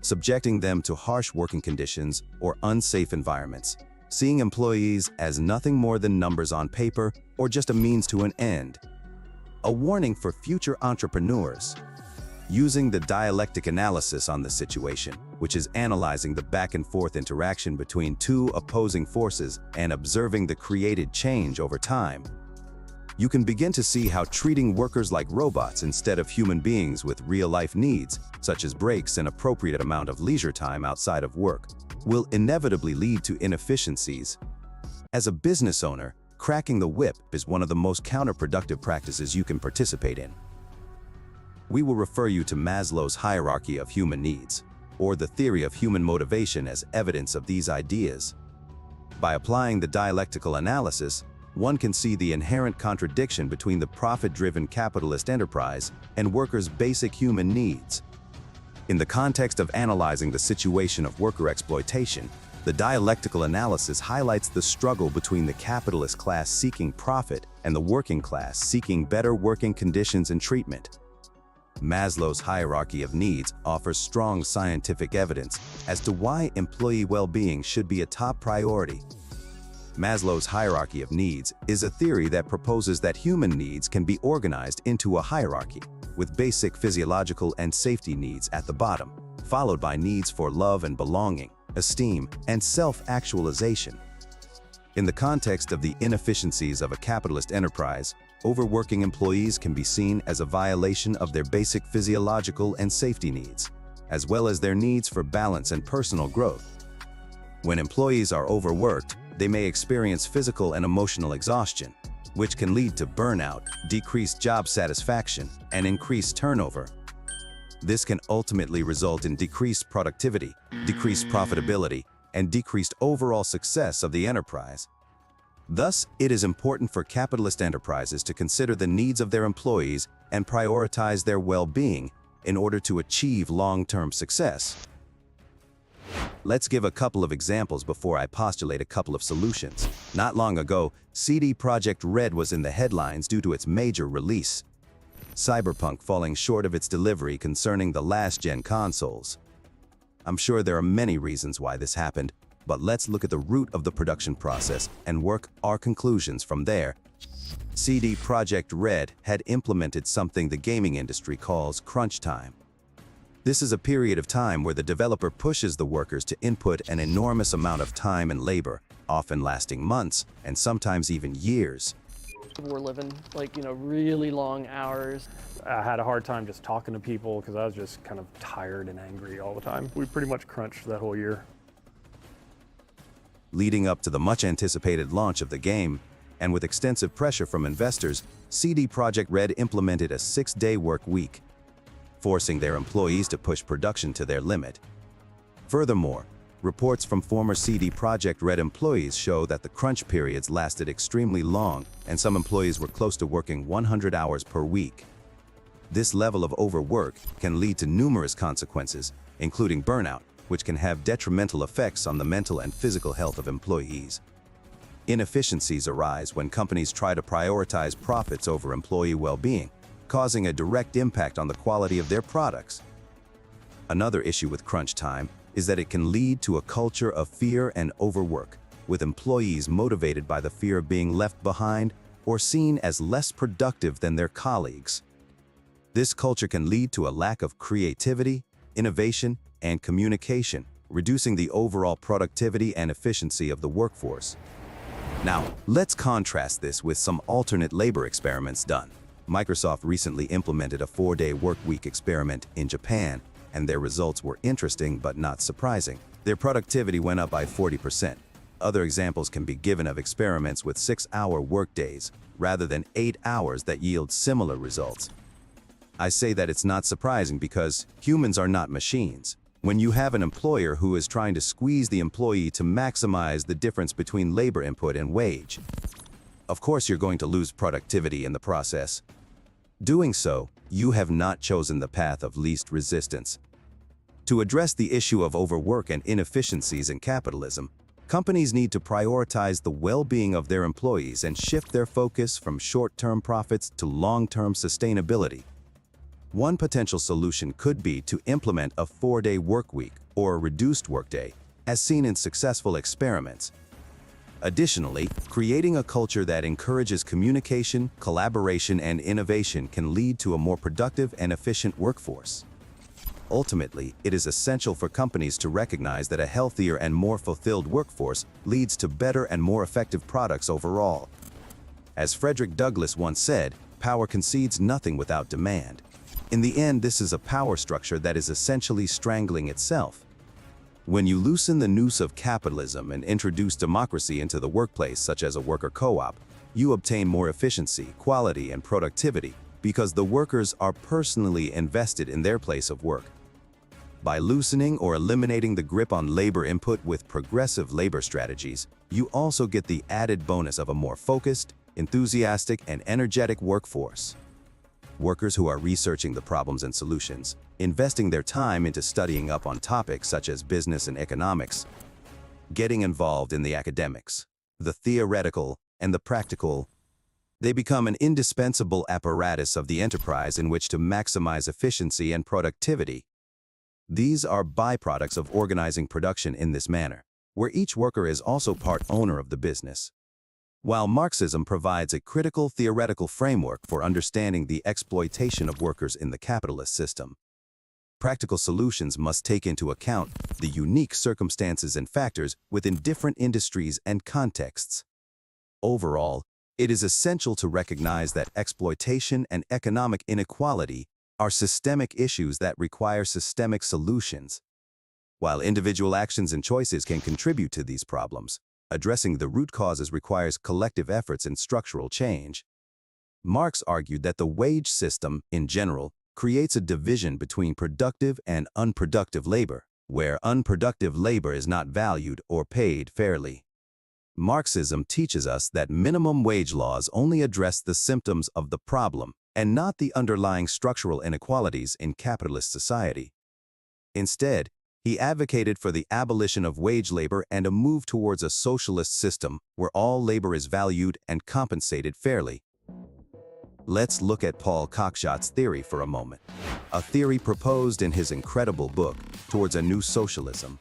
subjecting them to harsh working conditions or unsafe environments, seeing employees as nothing more than numbers on paper or just a means to an end. A warning for future entrepreneurs. Using the dialectic analysis on the situation, which is analyzing the back and forth interaction between two opposing forces and observing the created change over time, you can begin to see how treating workers like robots instead of human beings with real-life needs, such as breaks and appropriate amount of leisure time outside of work, will inevitably lead to inefficiencies. As a business owner, cracking the whip is one of the most counterproductive practices you can participate in. We will refer you to Maslow's hierarchy of human needs, or the theory of human motivation as evidence of these ideas. By applying the dialectical analysis, one can see the inherent contradiction between the profit-driven capitalist enterprise and workers' basic human needs. In the context of analyzing the situation of worker exploitation, the dialectical analysis highlights the struggle between the capitalist class seeking profit and the working class seeking better working conditions and treatment. Maslow's hierarchy of needs offers strong scientific evidence as to why employee well-being should be a top priority. Maslow's hierarchy of needs is a theory that proposes that human needs can be organized into a hierarchy, with basic physiological and safety needs at the bottom, followed by needs for love and belonging, esteem, and self-actualization. In the context of the inefficiencies of a capitalist enterprise, overworking employees can be seen as a violation of their basic physiological and safety needs, as well as their needs for balance and personal growth. When employees are overworked, they may experience physical and emotional exhaustion, which can lead to burnout, decreased job satisfaction, and increased turnover. This can ultimately result in decreased productivity, decreased profitability, and decreased overall success of the enterprise. Thus, it is important for capitalist enterprises to consider the needs of their employees and prioritize their well-being in order to achieve long-term success. Let's give a couple of examples before I postulate a couple of solutions. Not long ago, CD Projekt Red was in the headlines due to its major release, Cyberpunk falling short of its delivery concerning the last-gen consoles. I'm sure there are many reasons why this happened, but let's look at the root of the production process and work our conclusions from there. CD Projekt Red had implemented something the gaming industry calls crunch time. This is a period of time where the developer pushes the workers to input an enormous amount of time and labor, often lasting months and sometimes even years. We're living really long hours. I had a hard time just talking to people because I was just kind of tired and angry all the time. We pretty much crunched that whole year. Leading up to the much anticipated launch of the game, and with extensive pressure from investors, CD Projekt Red implemented a 6-day work week, forcing their employees to push production to their limit. Furthermore, reports from former CD Projekt Red employees show that the crunch periods lasted extremely long, and some employees were close to working 100 hours per week. This level of overwork can lead to numerous consequences, including burnout, which can have detrimental effects on the mental and physical health of employees. Inefficiencies arise when companies try to prioritize profits over employee well-being, causing a direct impact on the quality of their products. Another issue with crunch time is that it can lead to a culture of fear and overwork, with employees motivated by the fear of being left behind or seen as less productive than their colleagues. This culture can lead to a lack of creativity, innovation, and communication, reducing the overall productivity and efficiency of the workforce. Now, let's contrast this with some alternate labor experiments done. Microsoft recently implemented a 4-day workweek experiment in Japan, and their results were interesting but not surprising. Their productivity went up by 40%. Other examples can be given of experiments with 6-hour workdays, rather than 8 hours that yield similar results. I say that it's not surprising because humans are not machines. When you have an employer who is trying to squeeze the employee to maximize the difference between labor input and wage, of course you're going to lose productivity in the process. Doing so, you have not chosen the path of least resistance. To address the issue of overwork and inefficiencies in capitalism, companies need to prioritize the well-being of their employees and shift their focus from short-term profits to long-term sustainability. One potential solution could be to implement a 4-day workweek or a reduced workday, as seen in successful experiments. Additionally, creating a culture that encourages communication, collaboration, and innovation can lead to a more productive and efficient workforce. Ultimately, it is essential for companies to recognize that a healthier and more fulfilled workforce leads to better and more effective products overall. As Frederick Douglass once said, power concedes nothing without demand. In the end, this is a power structure that is essentially strangling itself. When you loosen the noose of capitalism and introduce democracy into the workplace, such as a worker co-op, you obtain more efficiency, quality, and productivity because the workers are personally invested in their place of work. By loosening or eliminating the grip on labor input with progressive labor strategies, you also get the added bonus of a more focused, enthusiastic, and energetic workforce. Workers who are researching the problems and solutions, investing their time into studying up on topics such as business and economics, getting involved in the academics, the theoretical, and the practical, they become an indispensable apparatus of the enterprise in which to maximize efficiency and productivity. These are byproducts of organizing production in this manner, where each worker is also part owner of the business. While Marxism provides a critical theoretical framework for understanding the exploitation of workers in the capitalist system, practical solutions must take into account the unique circumstances and factors within different industries and contexts. Overall, it is essential to recognize that exploitation and economic inequality are systemic issues that require systemic solutions. While individual actions and choices can contribute to these problems, addressing the root causes requires collective efforts and structural change. Marx argued that the wage system, in general, creates a division between productive and unproductive labor, where unproductive labor is not valued or paid fairly. Marxism teaches us that minimum wage laws only address the symptoms of the problem and not the underlying structural inequalities in capitalist society. Instead, he advocated for the abolition of wage labor and a move towards a socialist system where all labor is valued and compensated fairly. Let's look at Paul Cockshot's theory for a moment, a theory proposed in his incredible book, Towards a New Socialism.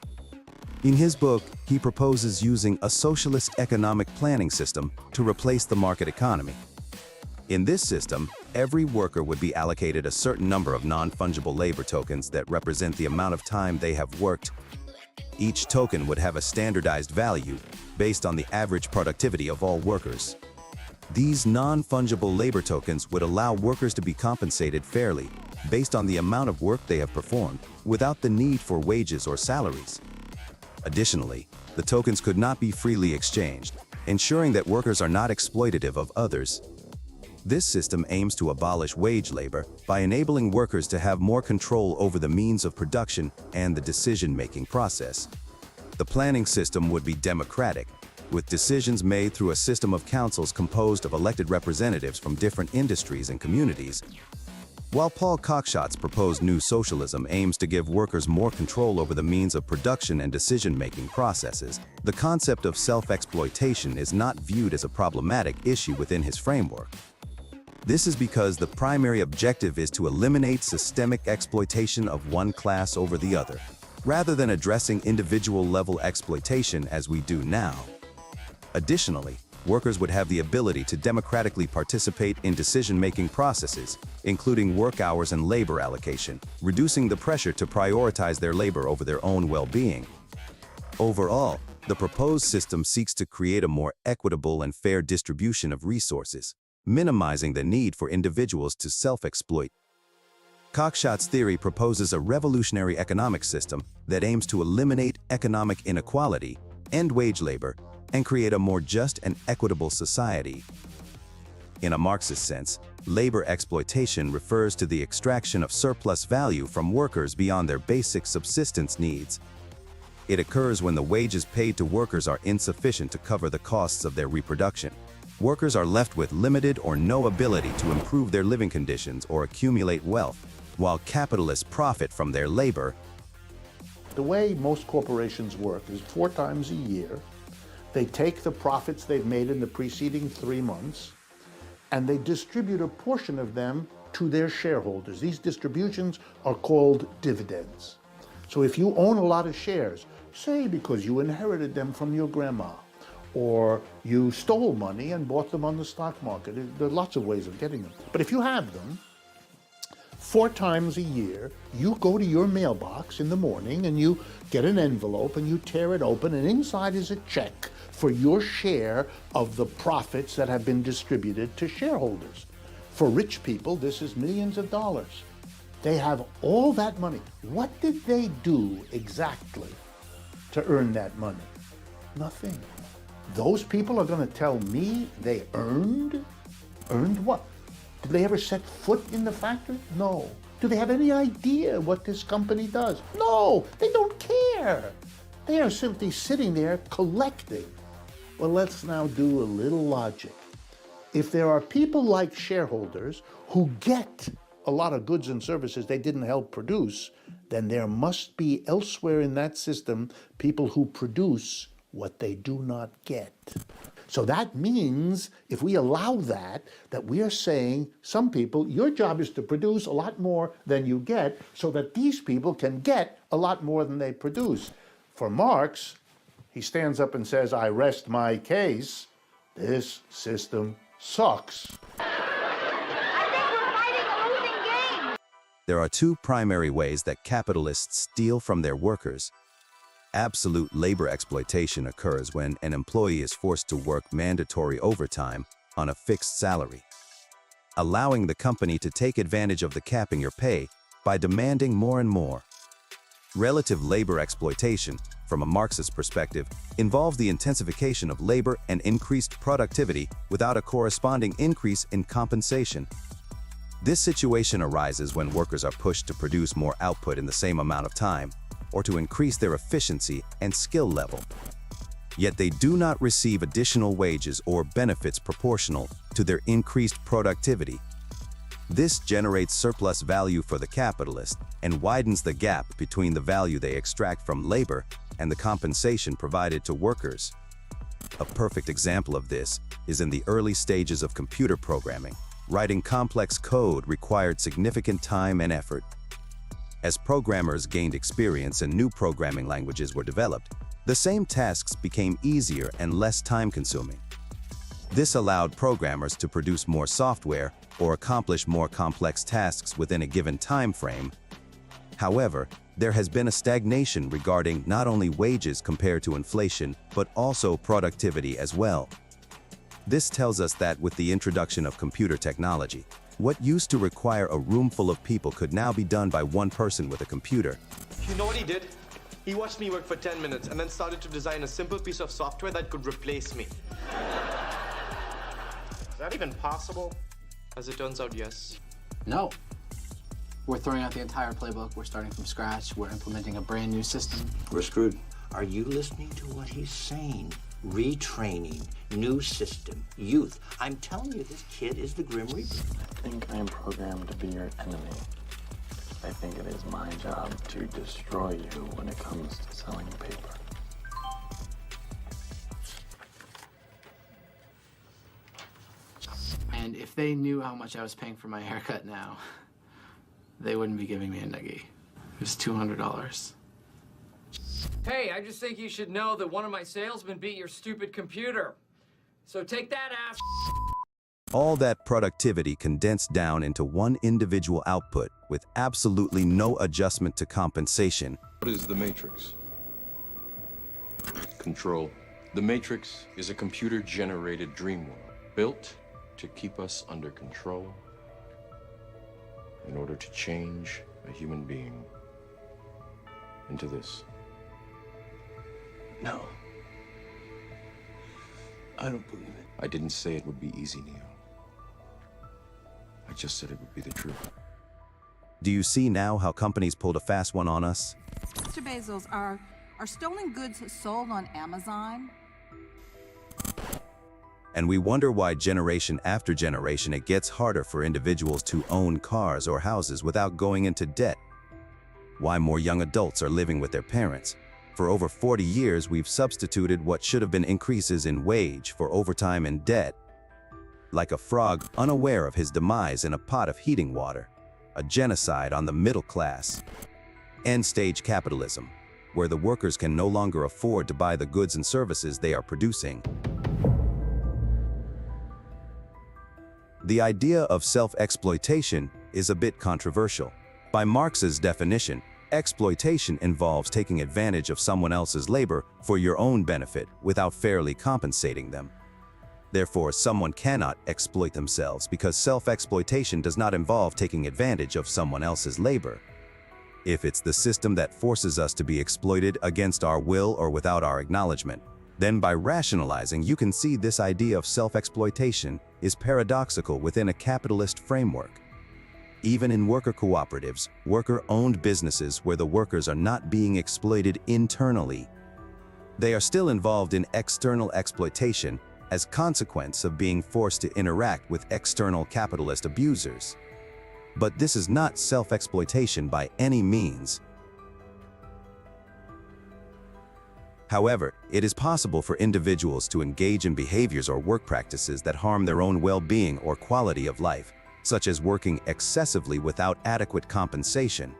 In his book, he proposes using a socialist economic planning system to replace the market economy. In this system, every worker would be allocated a certain number of non-fungible labor tokens that represent the amount of time they have worked. Each token would have a standardized value based on the average productivity of all workers. These non-fungible labor tokens would allow workers to be compensated fairly based on the amount of work they have performed without the need for wages or salaries. Additionally, the tokens could not be freely exchanged, ensuring that workers are not exploitative of others. This system aims to abolish wage labor by enabling workers to have more control over the means of production and the decision-making process. The planning system would be democratic, with decisions made through a system of councils composed of elected representatives from different industries and communities. While Paul Cockshot's proposed new socialism aims to give workers more control over the means of production and decision-making processes, the concept of self-exploitation is not viewed as a problematic issue within his framework. This is because the primary objective is to eliminate systemic exploitation of one class over the other, rather than addressing individual-level exploitation as we do now. Additionally, workers would have the ability to democratically participate in decision-making processes, including work hours and labor allocation, reducing the pressure to prioritize their labor over their own well-being. Overall, the proposed system seeks to create a more equitable and fair distribution of resources, minimizing the need for individuals to self-exploit. Cockshot's theory proposes a revolutionary economic system that aims to eliminate economic inequality, end wage labor, and create a more just and equitable society. In a Marxist sense, labor exploitation refers to the extraction of surplus value from workers beyond their basic subsistence needs. It occurs when the wages paid to workers are insufficient to cover the costs of their reproduction. Workers are left with limited or no ability to improve their living conditions or accumulate wealth, while capitalists profit from their labor. The way most corporations work is 4 times a year, they take the profits they've made in the preceding 3 months, and they distribute a portion of them to their shareholders. These distributions are called dividends. So if you own a lot of shares, say because you inherited them from your grandma, or you stole money and bought them on the stock market, there are lots of ways of getting them. But if you have them, 4 times a year, you go to your mailbox in the morning and you get an envelope and you tear it open, and inside is a check for your share of the profits that have been distributed to shareholders. For rich people, this is millions of dollars. They have all that money. What did they do exactly to earn that money? Nothing. Those people are going to tell me they earned? Earned what? Did they ever set foot in the factory? No. Do they have any idea what this company does? No, they don't care. They are simply sitting there collecting. Well, let's now do a little logic. If there are people like shareholders who get a lot of goods and services they didn't help produce, then there must be elsewhere in that system people who produce what they do not get. So that means if we allow that we are saying some people, your job is to produce a lot more than you get so that these people can get a lot more than they produce. For Marx, he stands up and says, I rest my case. This system sucks. There are 2 primary ways that capitalists steal from their workers. Absolute labor exploitation occurs when an employee is forced to work mandatory overtime on a fixed salary, allowing the company to take advantage of the capping your pay by demanding more and more. Relative labor exploitation, from a Marxist perspective, involves the intensification of labor and increased productivity without a corresponding increase in compensation. This situation arises when workers are pushed to produce more output in the same amount of time, or to increase their efficiency and skill level. Yet they do not receive additional wages or benefits proportional to their increased productivity. This generates surplus value for the capitalist and widens the gap between the value they extract from labor and the compensation provided to workers. A perfect example of this is in the early stages of computer programming. Writing complex code required significant time and effort. As programmers gained experience and new programming languages were developed, the same tasks became easier and less time-consuming. This allowed programmers to produce more software or accomplish more complex tasks within a given time frame. However, there has been a stagnation regarding not only wages compared to inflation, but also productivity as well. This tells us that with the introduction of computer technology, what used to require a room full of people could now be done by one person with a computer. You know what he did? He watched me work for 10 minutes and then started to design a simple piece of software that could replace me. Is that even possible? As it turns out, yes. No. We're throwing out the entire playbook. We're starting from scratch. We're implementing a brand new system. We're screwed. Are you listening to what he's saying? Retraining, new system, youth. I'm telling you, this kid is the Grim Reaper. I think I am programmed to be your enemy. I think it is my job to destroy you when it comes to selling paper. And if they knew how much I was paying for my haircut now, they wouldn't be giving me a nuggie. It was $200. Hey, I just think you should know that one of my salesmen beat your stupid computer. So take that, ass. All that productivity condensed down into one individual output with absolutely no adjustment to compensation. What is the Matrix? Control. The Matrix is a computer-generated dream world built to keep us under control in order to change a human being into this. No. I don't believe it. I didn't say it would be easy, Neo. I just said it would be the truth. Do you see now how companies pulled a fast one on us? Mr. Bezos, are stolen goods sold on Amazon? And we wonder why generation after generation it gets harder for individuals to own cars or houses without going into debt. Why more young adults are living with their parents. For over 40 years, we've substituted what should have been increases in wage for overtime and debt. Like a frog unaware of his demise in a pot of heating water. A genocide on the middle class. End-stage capitalism, where the workers can no longer afford to buy the goods and services they are producing. The idea of self-exploitation is a bit controversial. By Marx's definition, exploitation involves taking advantage of someone else's labor for your own benefit without fairly compensating them. Therefore, someone cannot exploit themselves because self-exploitation does not involve taking advantage of someone else's labor. If it's the system that forces us to be exploited against our will or without our acknowledgement, then by rationalizing you can see this idea of self-exploitation is paradoxical within a capitalist framework. Even in worker cooperatives, worker-owned businesses where the workers are not being exploited internally, they are still involved in external exploitation as consequence of being forced to interact with external capitalist abusers. But this is not self-exploitation by any means. However, it is possible for individuals to engage in behaviors or work practices that harm their own well-being or quality of life, such as working excessively without adequate compensation.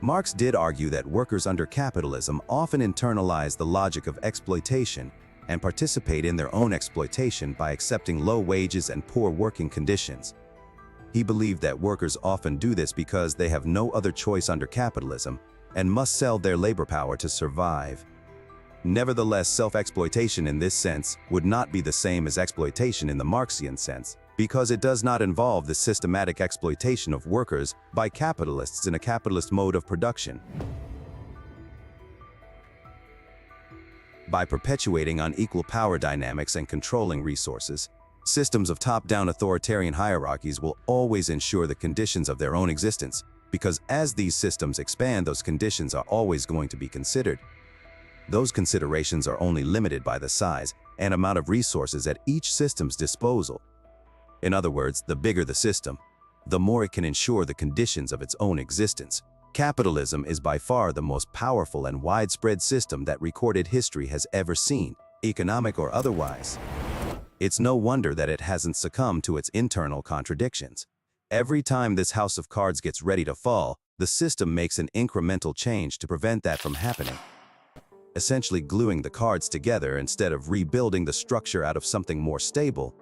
Marx did argue that workers under capitalism often internalize the logic of exploitation and participate in their own exploitation by accepting low wages and poor working conditions. He believed that workers often do this because they have no other choice under capitalism and must sell their labor power to survive. Nevertheless, self-exploitation in this sense would not be the same as exploitation in the Marxian sense, because it does not involve the systematic exploitation of workers by capitalists in a capitalist mode of production. By perpetuating unequal power dynamics and controlling resources, systems of top-down authoritarian hierarchies will always ensure the conditions of their own existence, because as these systems expand, those conditions are always going to be considered. Those considerations are only limited by the size and amount of resources at each system's disposal. In other words, the bigger the system, the more it can ensure the conditions of its own existence. Capitalism is by far the most powerful and widespread system that recorded history has ever seen, economic or otherwise. It's no wonder that it hasn't succumbed to its internal contradictions. Every time this house of cards gets ready to fall, the system makes an incremental change to prevent that from happening, essentially gluing the cards together instead of rebuilding the structure out of something more stable.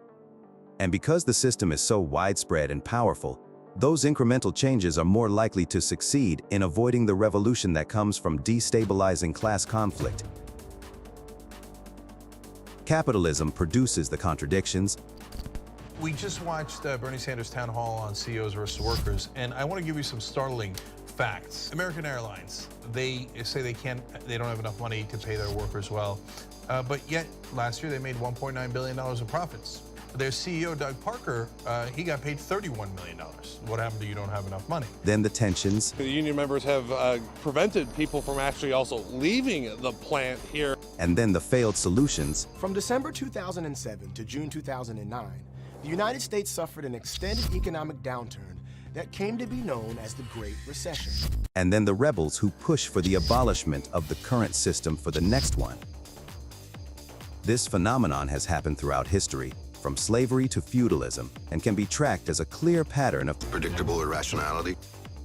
And because the system is so widespread and powerful, those incremental changes are more likely to succeed in avoiding the revolution that comes from destabilizing class conflict. Capitalism produces the contradictions. We just watched Bernie Sanders' town hall on CEOs versus workers, and I want to give you some startling facts. American Airlines, they say they don't have enough money to pay their workers well, but yet last year they made $1.9 billion in profits. Their CEO, Doug Parker, he got paid $31 million. What happened to you don't have enough money? Then the tensions. The union members have prevented people from actually also leaving the plant here. And then the failed solutions. From December 2007 to June 2009, the United States suffered an extended economic downturn that came to be known as the Great Recession. And then the rebels who push for the abolishment of the current system for the next one. This phenomenon has happened throughout history, from slavery to feudalism, and can be tracked as a clear pattern of predictable irrationality.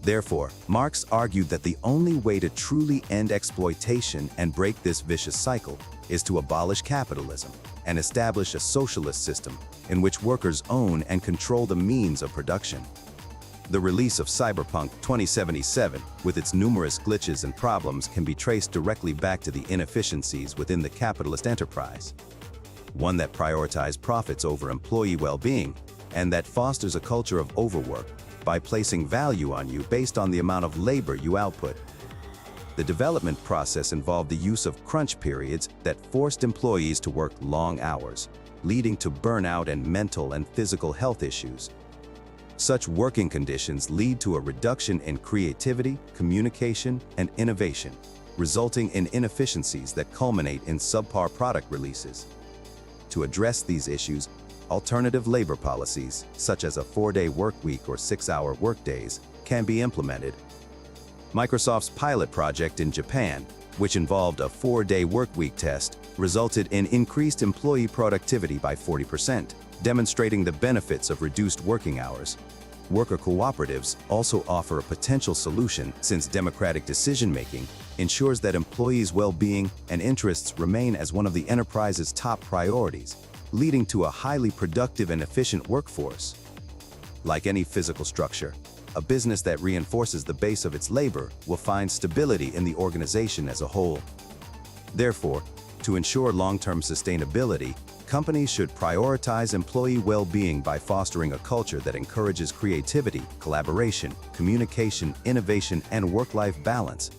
Therefore, Marx argued that the only way to truly end exploitation and break this vicious cycle is to abolish capitalism and establish a socialist system in which workers own and control the means of production. The release of Cyberpunk 2077, with its numerous glitches and problems, can be traced directly back to the inefficiencies within the capitalist enterprise. One that prioritizes profits over employee well-being, and that fosters a culture of overwork by placing value on you based on the amount of labor you output. The development process involved the use of crunch periods that forced employees to work long hours, leading to burnout and mental and physical health issues. Such working conditions lead to a reduction in creativity, communication, and innovation, resulting in inefficiencies that culminate in subpar product releases. To address these issues, alternative labor policies, such as a 4-day workweek or 6-hour workdays, can be implemented. Microsoft's pilot project in Japan, which involved a 4-day workweek test, resulted in increased employee productivity by 40%, demonstrating the benefits of reduced working hours. Worker cooperatives also offer a potential solution, since democratic decision-making ensures that employees' well-being and interests remain as one of the enterprise's top priorities, leading to a highly productive and efficient workforce. Like any physical structure, a business that reinforces the base of its labor will find stability in the organization as a whole. Therefore, to ensure long-term sustainability, companies should prioritize employee well-being by fostering a culture that encourages creativity, collaboration, communication, innovation, and work-life balance.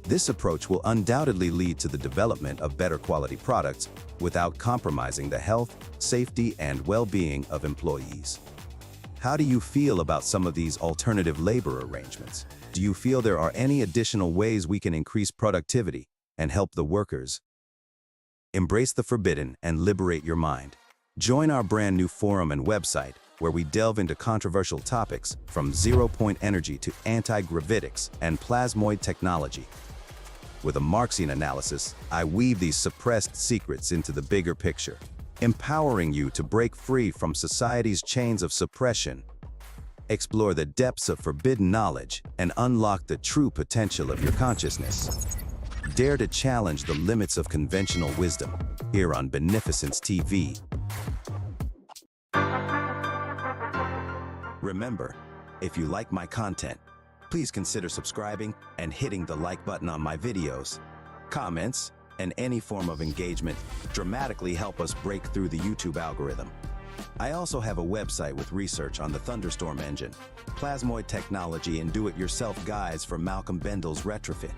This approach will undoubtedly lead to the development of better quality products without compromising the health, safety, and well-being of employees. How do you feel about some of these alternative labor arrangements? Do you feel there are any additional ways we can increase productivity and help the workers? Embrace the forbidden and liberate your mind. Join our brand new forum and website, where we delve into controversial topics from zero-point energy to anti-gravitics and plasmoid technology. With a Marxian analysis, I weave these suppressed secrets into the bigger picture, empowering you to break free from society's chains of suppression. Explore the depths of forbidden knowledge and unlock the true potential of your consciousness. Dare to challenge the limits of conventional wisdom here on Beneficence TV. Remember, if you like my content, please consider subscribing and hitting the like button on my videos. Comments and any form of engagement dramatically help us break through the YouTube algorithm. I also have a website with research on the Thunderstorm engine, plasmoid technology, and do-it-yourself guides for Malcolm Bendel's retrofit,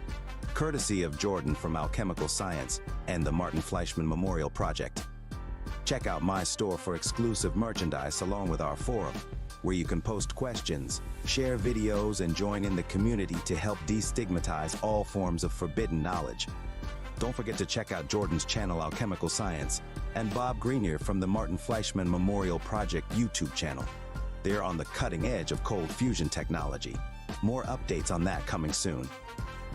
courtesy of Jordan from Alchemical Science and the Martin Fleischmann Memorial Project. Check out my store for exclusive merchandise along with our forum, where you can post questions, share videos, and join in the community to help destigmatize all forms of forbidden knowledge. Don't forget to check out Jordan's channel Alchemical Science and Bob Greenier from the Martin Fleischmann Memorial Project YouTube channel. They're on the cutting edge of cold fusion technology. More updates on that coming soon.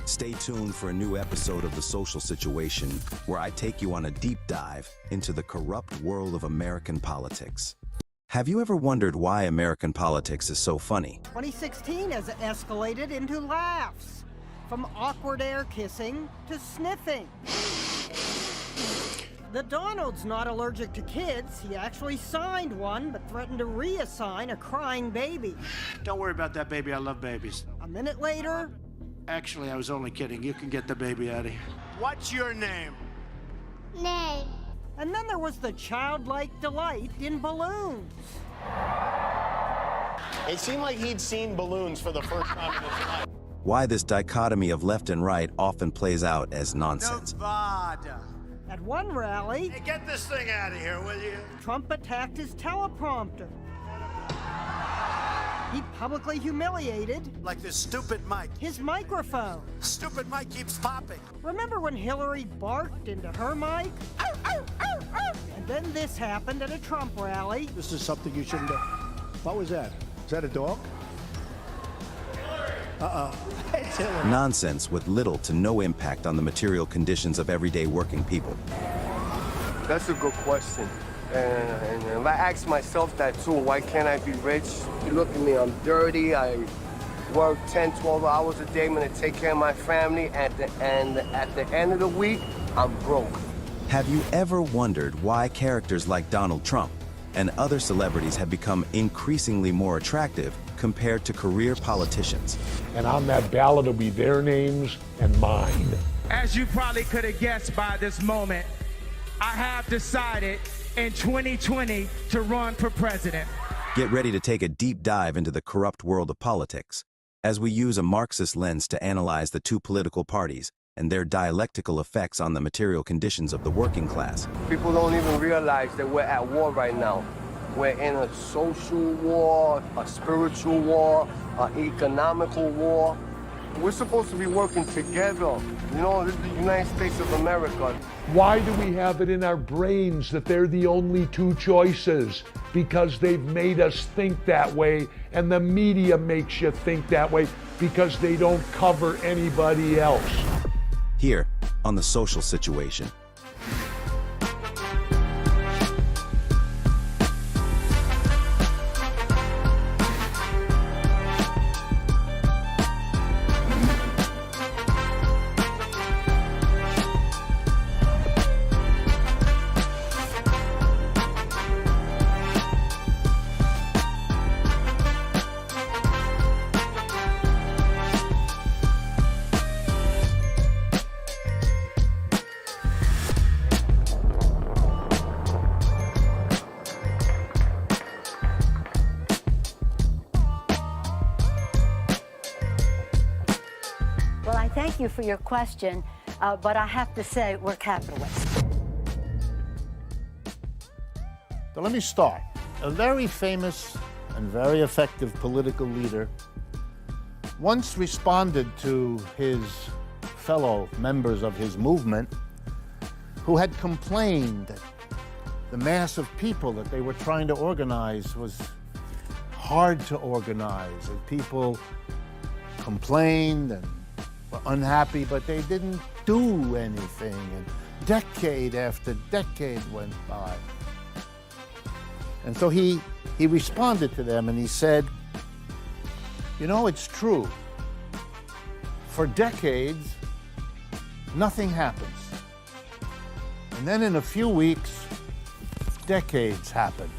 Stay tuned for a new episode of The Social Situation, where I take you on a deep dive into the corrupt world of American politics. Have you ever wondered why American politics is so funny? 2016 has escalated into laughs, from awkward air kissing to sniffing. The Donald's not allergic to kids. He actually signed one, but threatened to reassign a crying baby. Don't worry about that baby, I love babies. A minute later... Actually, I was only kidding. You can get the baby out of here. What's your name? Name. And then there was the childlike delight in balloons. It seemed like he'd seen balloons for the first time in his life. Why this dichotomy of left and right often plays out as nonsense. Nevada. At one rally... Hey, get this thing out of here, will you? Trump attacked his teleprompter. He publicly humiliated... Like this stupid mic. ...his microphone. Stupid mic keeps popping. Remember when Hillary barked into her mic? Ow, ow, ow, ow. And then this happened at a Trump rally. This is something you shouldn't have... What was that? Is that a dog? It's Hillary. Nonsense with little to no impact on the material conditions of everyday working people. That's a good question. And I ask myself that too. Why can't I be rich? You look at me, I'm dirty. I work 10, 12 hours a day. I'm gonna take care of my family. At the end of the week, I'm broke. Have you ever wondered why characters like Donald Trump and other celebrities have become increasingly more attractive compared to career politicians? And on that ballot will be their names and mine. As you probably could have guessed by this moment, I have decided in 2020 to run for president. Get ready to take a deep dive into the corrupt world of politics as we use a Marxist lens to analyze the two political parties and their dialectical effects on the material conditions of the working class. People don't even realize that we're at war right now. We're in a social war, a spiritual war, an economical war. We're supposed to be working together. You know, this is the United States of America. Why do we have it in our brains that they're the only two choices? Because they've made us think that way, and the media makes you think that way because they don't cover anybody else. Here on The Social Situation. Well, I thank you for your question, but I have to say we're capitalists. So let me start. A very famous and very effective political leader once responded to his fellow members of his movement who had complained that the mass of people that they were trying to organize was hard to organize, and people complained and were unhappy, but they didn't do anything, and decade after decade went by. And so he responded to them and he said, you know, it's true. For decades, nothing happens. And then in a few weeks, decades happen.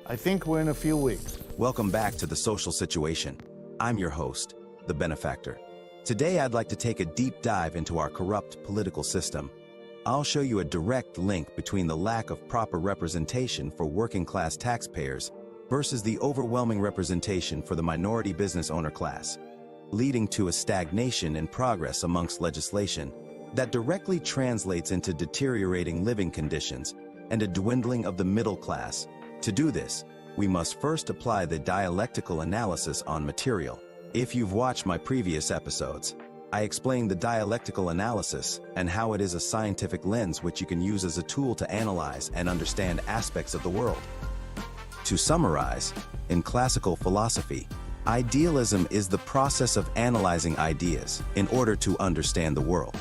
I think we're in a few weeks. Welcome back to The Social Situation. I'm your host, The Benefactor. Today I'd like to take a deep dive into our corrupt political system. I'll show you a direct link between the lack of proper representation for working class taxpayers versus the overwhelming representation for the minority business owner class, leading to a stagnation in progress amongst legislation that directly translates into deteriorating living conditions and a dwindling of the middle class. To do this, we must first apply the dialectical analysis on material. If you've watched my previous episodes, I explained the dialectical analysis and how it is a scientific lens which you can use as a tool to analyze and understand aspects of the world. To summarize, in classical philosophy, idealism is the process of analyzing ideas in order to understand the world.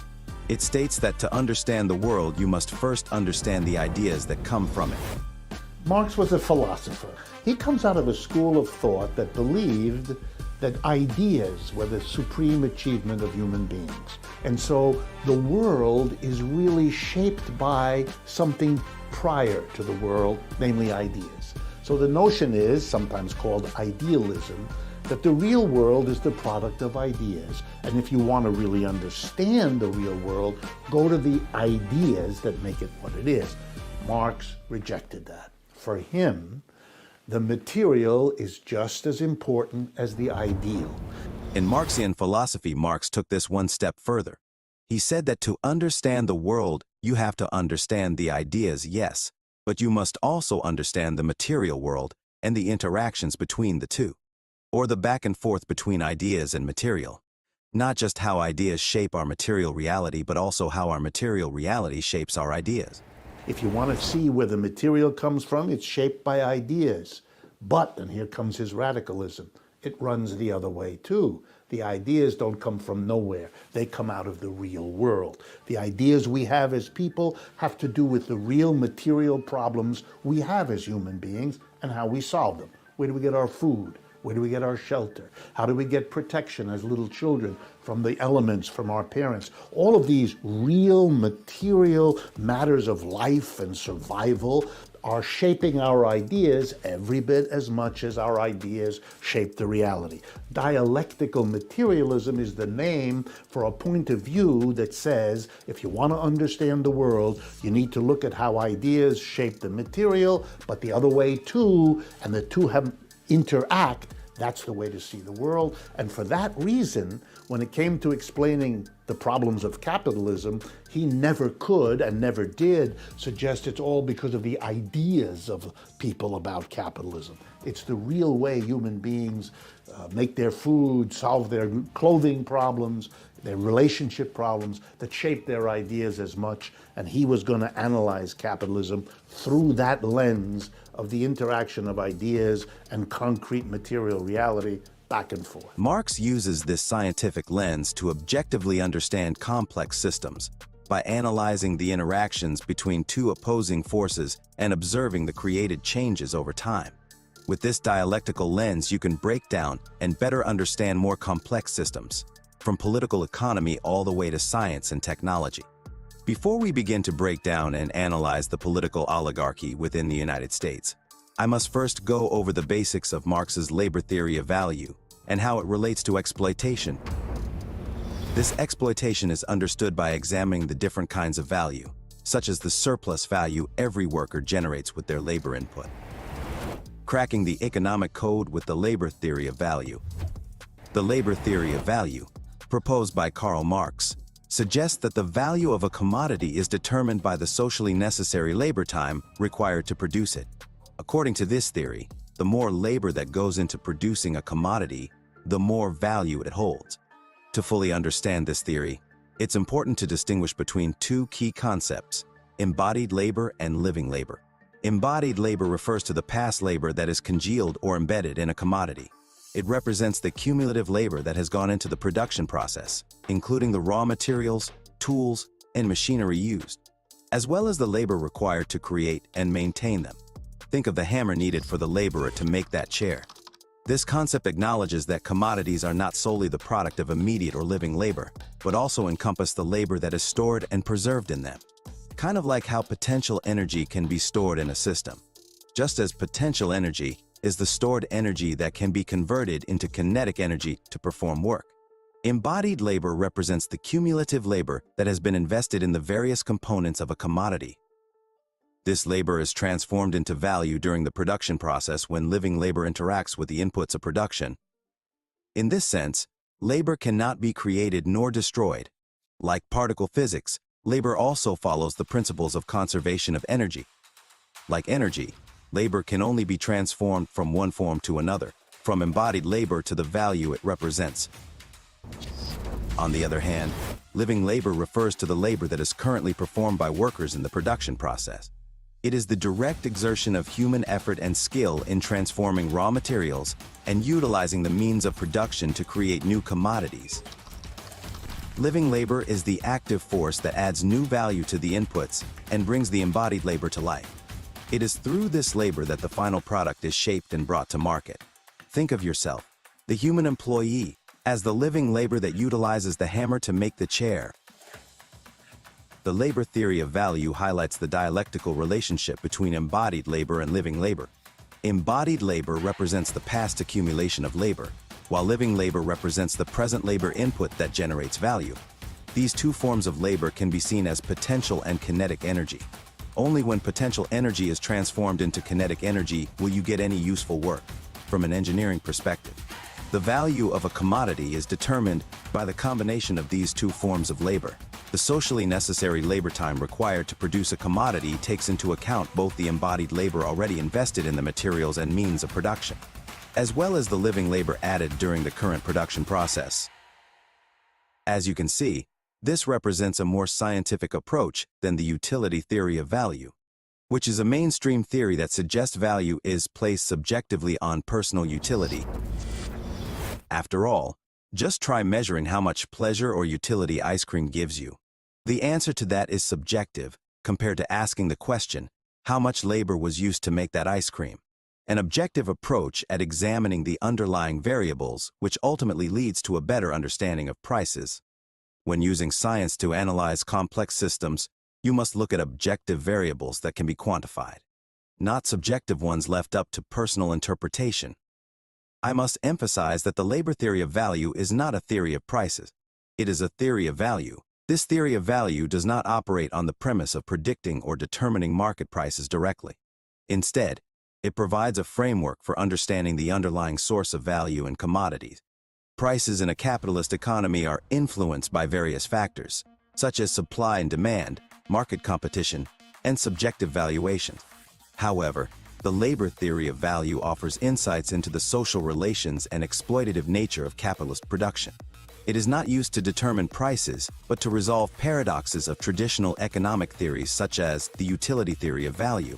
It states that to understand the world, you must first understand the ideas that come from it. Marx was a philosopher. He comes out of a school of thought that believed that ideas were the supreme achievement of human beings. And so the world is really shaped by something prior to the world, namely ideas. So the notion is, sometimes called idealism, that the real world is the product of ideas. And if you want to really understand the real world, go to the ideas that make it what it is. Marx rejected that. For him, the material is just as important as the ideal. In Marxian philosophy, Marx took this one step further. He said that to understand the world, you have to understand the ideas, yes, but you must also understand the material world and the interactions between the two, or the back and forth between ideas and material. Not just how ideas shape our material reality, but also how our material reality shapes our ideas. If you want to see where the material comes from, it's shaped by ideas. But, and here comes his radicalism, it runs the other way too. The ideas don't come from nowhere. They come out of the real world. The ideas we have as people have to do with the real material problems we have as human beings and how we solve them. Where do we get our food? Where do we get our shelter? How do we get protection as little children from the elements, from our parents? All of these real material matters of life and survival are shaping our ideas every bit as much as our ideas shape the reality. Dialectical materialism is the name for a point of view that says if you want to understand the world, you need to look at how ideas shape the material, but the other way too, and the two have interact. That's the way to see the world. And for that reason, when it came to explaining the problems of capitalism, he never could and never did suggest it's all because of the ideas of people about capitalism. It's the real way human beings make their food, solve their clothing problems, their relationship problems that shape their ideas as much. And he was going to analyze capitalism through that lens of the interaction of ideas and concrete material reality back and forth. Marx uses this scientific lens to objectively understand complex systems by analyzing the interactions between two opposing forces and observing the created changes over time. With this dialectical lens, you can break down and better understand more complex systems, from political economy all the way to science and technology. Before we begin to break down and analyze the political oligarchy within the United States, I must first go over the basics of Marx's labor theory of value and how it relates to exploitation. This exploitation is understood by examining the different kinds of value, such as the surplus value every worker generates with their labor input. Cracking the economic code with the labor theory of value. The labor theory of value, proposed by Karl Marx, suggests that the value of a commodity is determined by the socially necessary labor time required to produce it. According to this theory, the more labor that goes into producing a commodity, the more value it holds. To fully understand this theory, it's important to distinguish between two key concepts: embodied labor and living labor. Embodied labor refers to the past labor that is congealed or embedded in a commodity. It represents the cumulative labor that has gone into the production process, including the raw materials, tools, and machinery used, as well as the labor required to create and maintain them. Think of the hammer needed for the laborer to make that chair. This concept acknowledges that commodities are not solely the product of immediate or living labor, but also encompass the labor that is stored and preserved in them. Kind of like how potential energy can be stored in a system. Just as potential energy is the stored energy that can be converted into kinetic energy to perform work. Embodied labor represents the cumulative labor that has been invested in the various components of a commodity. This labor is transformed into value during the production process when living labor interacts with the inputs of production. In this sense, labor cannot be created nor destroyed. Like particle physics, labor also follows the principles of conservation of energy. Like energy, labor can only be transformed from one form to another, from embodied labor to the value it represents. On the other hand, living labor refers to the labor that is currently performed by workers in the production process. It is the direct exertion of human effort and skill in transforming raw materials and utilizing the means of production to create new commodities. Living labor is the active force that adds new value to the inputs and brings the embodied labor to life. It is through this labor that the final product is shaped and brought to market. Think of yourself, the human employee, as the living labor that utilizes the hammer to make the chair. The labor theory of value highlights the dialectical relationship between embodied labor and living labor. Embodied labor represents the past accumulation of labor, while living labor represents the present labor input that generates value. These two forms of labor can be seen as potential and kinetic energy. Only when potential energy is transformed into kinetic energy will you get any useful work. From an engineering perspective, the value of a commodity is determined by the combination of these two forms of labor. The socially necessary labor time required to produce a commodity takes into account both the embodied labor already invested in the materials and means of production, as well as the living labor added during the current production process. As you can see, this represents a more scientific approach than the utility theory of value, which is a mainstream theory that suggests value is placed subjectively on personal utility. After all, just try measuring how much pleasure or utility ice cream gives you. The answer to that is subjective, compared to asking the question, how much labor was used to make that ice cream? an objective approach at examining the underlying variables, which ultimately leads to a better understanding of prices. When using science to analyze complex systems, you must look at objective variables that can be quantified, not subjective ones left up to personal interpretation. I must emphasize that the labor theory of value is not a theory of prices. It is a theory of value. This theory of value does not operate on the premise of predicting or determining market prices directly. Instead, it provides a framework for understanding the underlying source of value in commodities. Prices in a capitalist economy are influenced by various factors, such as supply and demand, market competition, and subjective valuations. However, the labor theory of value offers insights into the social relations and exploitative nature of capitalist production. It is not used to determine prices, but to resolve paradoxes of traditional economic theories such as the utility theory of value.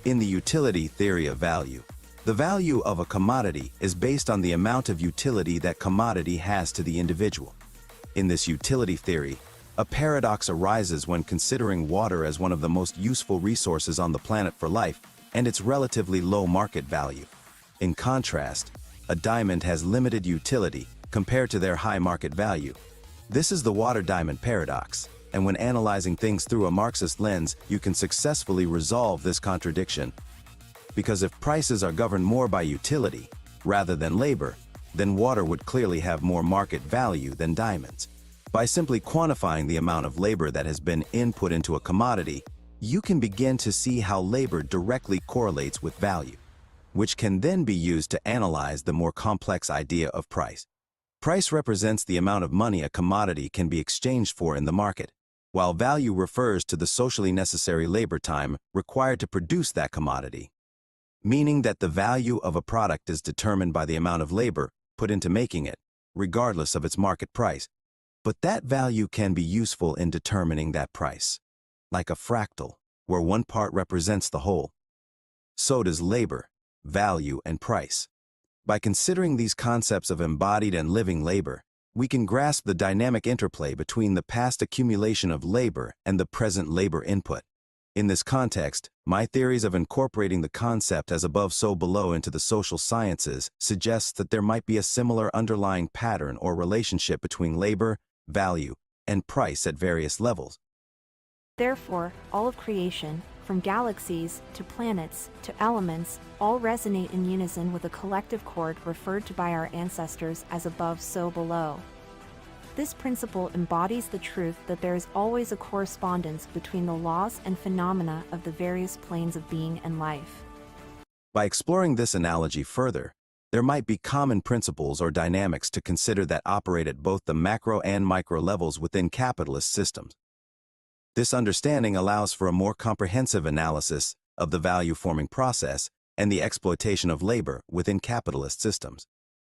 In the utility theory of value, the value of a commodity is based on the amount of utility that commodity has to the individual. In this utility theory, a paradox arises when considering water as one of the most useful resources on the planet for life and its relatively low market value. In contrast, a diamond has limited utility compared to their high market value. This is the water-diamond paradox, and when analyzing things through a Marxist lens, you can successfully resolve this contradiction. Because if prices are governed more by utility rather than labor, then water would clearly have more market value than diamonds. By simply quantifying the amount of labor that has been input into a commodity, you can begin to see how labor directly correlates with value, which can then be used to analyze the more complex idea of price. Price represents the amount of money a commodity can be exchanged for in the market, while value refers to the socially necessary labor time required to produce that commodity, meaning that the value of a product is determined by the amount of labor put into making it, regardless of its market price. But that value can be useful in determining that price. Like a fractal, where one part represents the whole, so does labor, value, and price. By considering these concepts of embodied and living labor, we can grasp the dynamic interplay between the past accumulation of labor and the present labor input. In this context, my theories of incorporating the concept as above so below into the social sciences suggests that there might be a similar underlying pattern or relationship between labor, value, and price at various levels. Therefore, all of creation, from galaxies to planets to elements, all resonate in unison with a collective chord referred to by our ancestors as above so below. This principle embodies the truth that there is always a correspondence between the laws and phenomena of the various planes of being and life. By exploring this analogy further, there might be common principles or dynamics to consider that operate at both the macro and micro levels within capitalist systems. This understanding allows for a more comprehensive analysis of the value-forming process and the exploitation of labor within capitalist systems.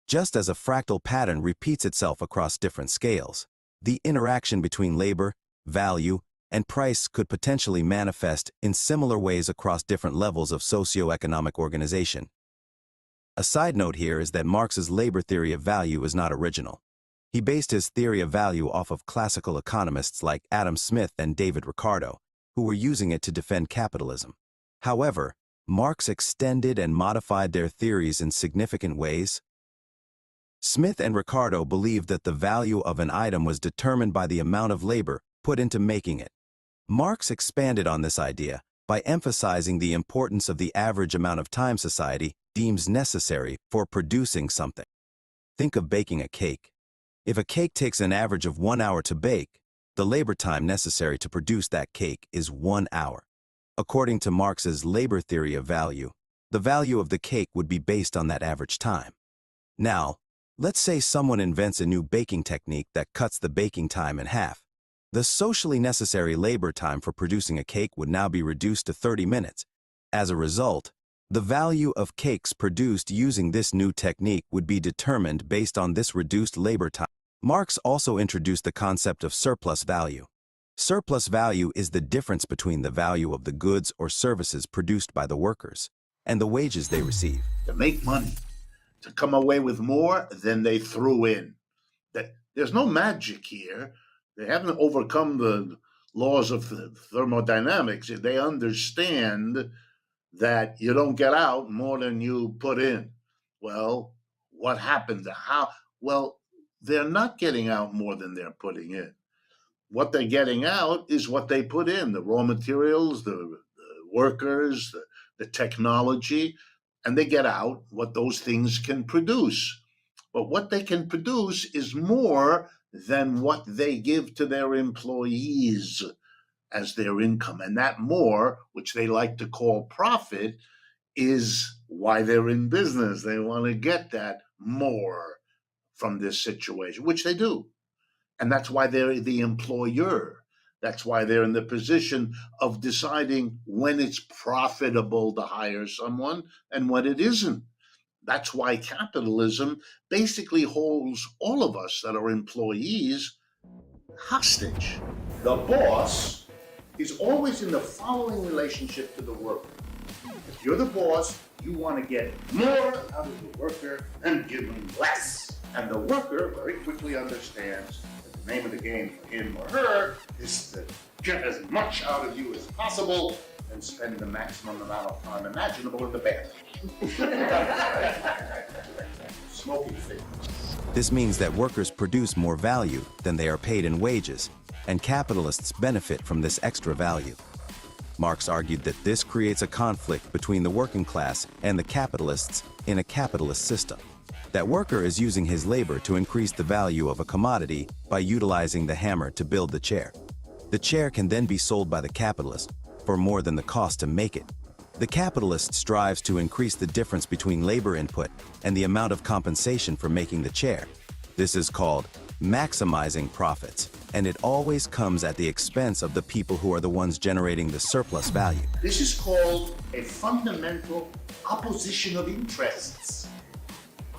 Just as a fractal pattern repeats itself across different scales, the interaction between labor, value, and price could potentially manifest in similar ways across different levels of socio-economic organization. A side note here is that Marx's labor theory of value is not original. He based his theory of value off of classical economists like Adam Smith and David Ricardo, who were using it to defend capitalism. However, Marx extended and modified their theories in significant ways. Smith and Ricardo believed that the value of an item was determined by the amount of labor put into making it. Marx expanded on this idea by emphasizing the importance of the average amount of time society deems necessary for producing something. Think of baking a cake. If a cake takes an average of 1 hour to bake, the labor time necessary to produce that cake is 1 hour. According to Marx's labor theory of value, the value of the cake would be based on that average time. Now, let's say someone invents a new baking technique that cuts the baking time in half. The socially necessary labor time for producing a cake would now be reduced to 30 minutes. As a result, the value of cakes produced using this new technique would be determined based on this reduced labor time. Marx also introduced the concept of surplus value. Surplus value is the difference between the value of the goods or services produced by the workers and the wages they receive. To make money, to come away with more than they threw in. There's no magic here. They haven't overcome the laws of thermodynamics. They understand that you don't get out more than you put in. Well, what happened? How? Well, they're not getting out more than they're putting in. What they're getting out is what they put in, the raw materials, the workers, the technology, and they get out what those things can produce. But what they can produce is more than what they give to their employees as their income. And that more, which they like to call profit, is why they're in business. They want to get that more from this situation, which they do. And that's why they're the employer. That's why they're in the position of deciding when it's profitable to hire someone and when it isn't. That's why capitalism basically holds all of us that are employees hostage. The boss is always in the following relationship to the worker. If you're the boss, you want to get more out of the worker and give him less. And the worker very quickly understands that the name of the game for him or her is to get as much out of you as possible and spend the maximum amount of time imaginable in the bathroom. Smoking things. This means that workers produce more value than they are paid in wages, and capitalists benefit from this extra value. Marx argued that this creates a conflict between the working class and the capitalists in a capitalist system. That worker is using his labor to increase the value of a commodity by utilizing the hammer to build the chair. The chair can then be sold by the capitalist for more than the cost to make it. The capitalist strives to increase the difference between labor input and the amount of compensation for making the chair. This is called maximizing profits, and it always comes at the expense of the people who are the ones generating the surplus value. This is called a fundamental opposition of interests.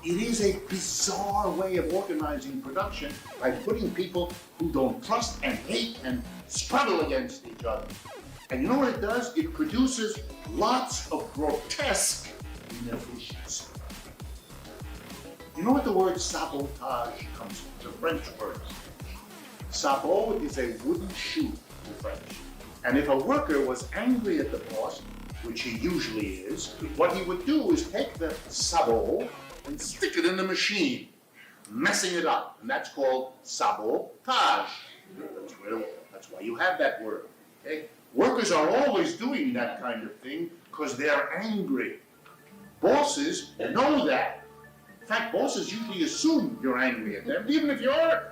It is a bizarre way of organizing production by putting people who don't trust and hate and struggle against each other. And you know what it does? It produces lots of grotesque inefficiency. You know what the word sabotage comes from? It's a French word. Sabot is a wooden shoe in French. And if a worker was angry at the boss, which he usually is, what he would do is take the sabot and stick it in the machine, messing it up. And that's called sabotage. That's why you have that word. Okay? Workers are always doing that kind of thing because they're angry. Bosses know that. In fact, bosses usually assume you're angry at them, even if you aren't.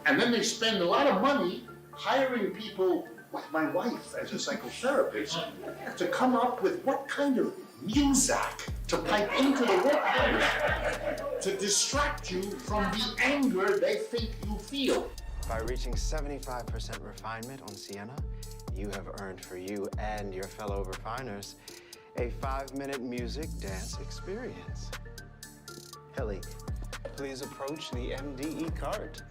And then they spend a lot of money hiring people like my wife as a psychotherapist to come up with what kind of music to pipe into the workplace to distract you from the anger they think you feel. By reaching 75% refinement on Sienna, you have earned for you and your fellow refiners a 5-minute music dance experience. Ellie, please approach the MDE cart.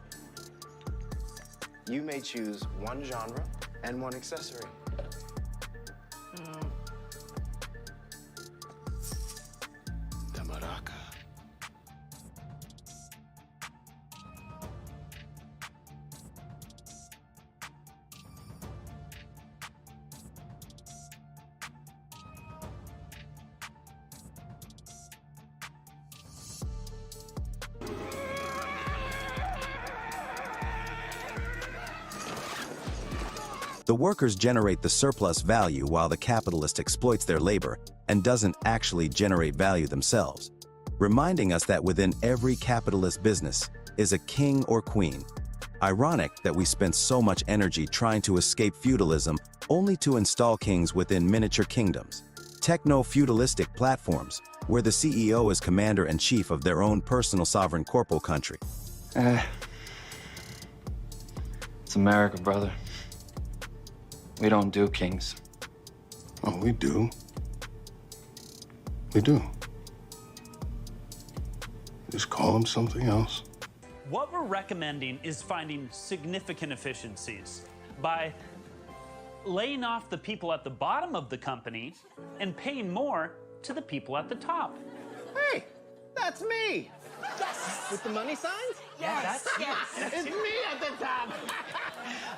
You may choose one genre and one accessory. The maraca. The workers generate the surplus value while the capitalist exploits their labor and doesn't actually generate value themselves, reminding us that within every capitalist business is a king or queen. Ironic that we spend so much energy trying to escape feudalism only to install kings within miniature kingdoms, techno-feudalistic platforms where the CEO is commander-in-chief of their own personal sovereign corporal country. It's America, brother. We don't do kings. Oh, we do. We do. Just call them something else. What we're recommending is finding significant efficiencies by laying off the people at the bottom of the company and paying more to the people at the top. Hey, that's me. Yes. With the money signs? Yeah, that's you. It's me at the top.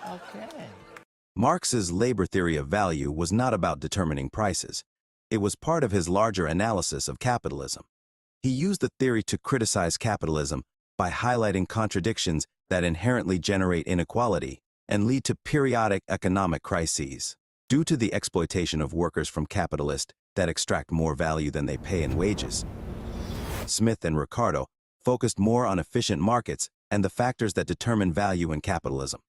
Okay. Marx's labor theory of value was not about determining prices. It was part of his larger analysis of capitalism. He used the theory to criticize capitalism by highlighting contradictions that inherently generate inequality and lead to periodic economic crises. Due to the exploitation of workers from capitalists that extract more value than they pay in wages, Smith and Ricardo focused more on efficient markets and the factors that determine value in capitalism.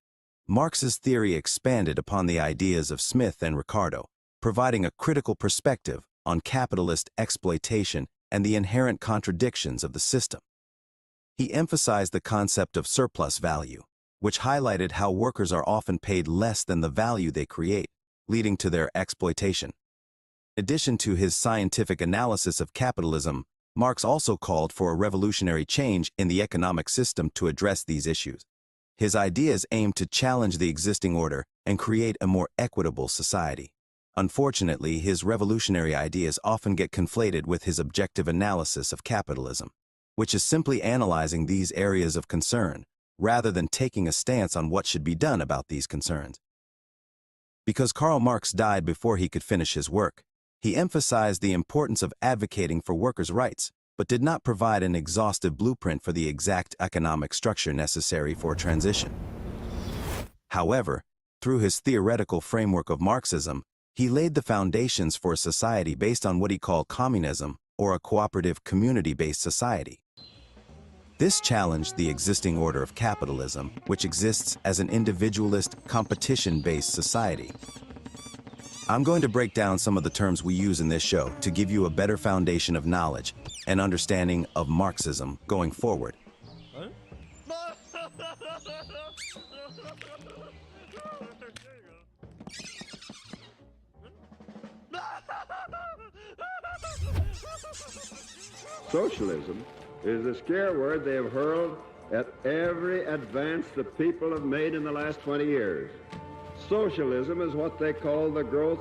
Marx's theory expanded upon the ideas of Smith and Ricardo, providing a critical perspective on capitalist exploitation and the inherent contradictions of the system. He emphasized the concept of surplus value, which highlighted how workers are often paid less than the value they create, leading to their exploitation. In addition to his scientific analysis of capitalism, Marx also called for a revolutionary change in the economic system to address these issues. His ideas aimed to challenge the existing order and create a more equitable society. Unfortunately, his revolutionary ideas often get conflated with his objective analysis of capitalism, which is simply analyzing these areas of concern, rather than taking a stance on what should be done about these concerns. Because Karl Marx died before he could finish his work, he emphasized the importance of advocating for workers' rights, but did not provide an exhaustive blueprint for the exact economic structure necessary for transition. However, through his theoretical framework of Marxism, he laid the foundations for a society based on what he called communism, or a cooperative community-based society. This challenged the existing order of capitalism, which exists as an individualist, competition-based society. I'm going to break down some of the terms we use in this show to give you a better foundation of knowledge and understanding of Marxism going forward. Socialism is the scare word they have hurled at every advance the people have made in the last 20 years. Socialism is what they call the growth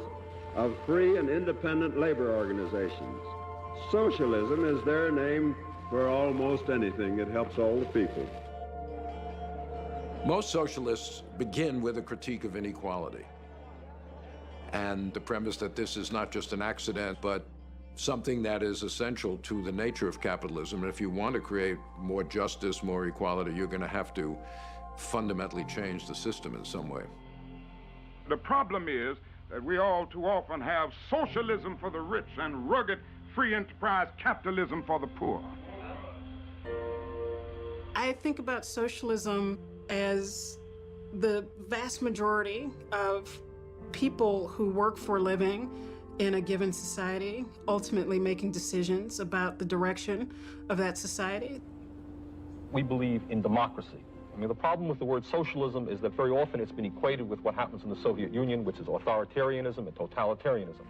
of free and independent labor organizations. Socialism is their name for almost anything that helps all the people. Most socialists begin with a critique of inequality and the premise that this is not just an accident, but something that is essential to the nature of capitalism. And if you want to create more justice, more equality, you're going to have to fundamentally change the system in some way. The problem is that we all too often have socialism for the rich and rugged free enterprise capitalism for the poor. I think about socialism as the vast majority of people who work for a living in a given society, ultimately making decisions about the direction of that society. We believe in democracy. I mean, the problem with the word socialism is that very often it's been equated with what happens in the Soviet Union, which is authoritarianism and totalitarianism.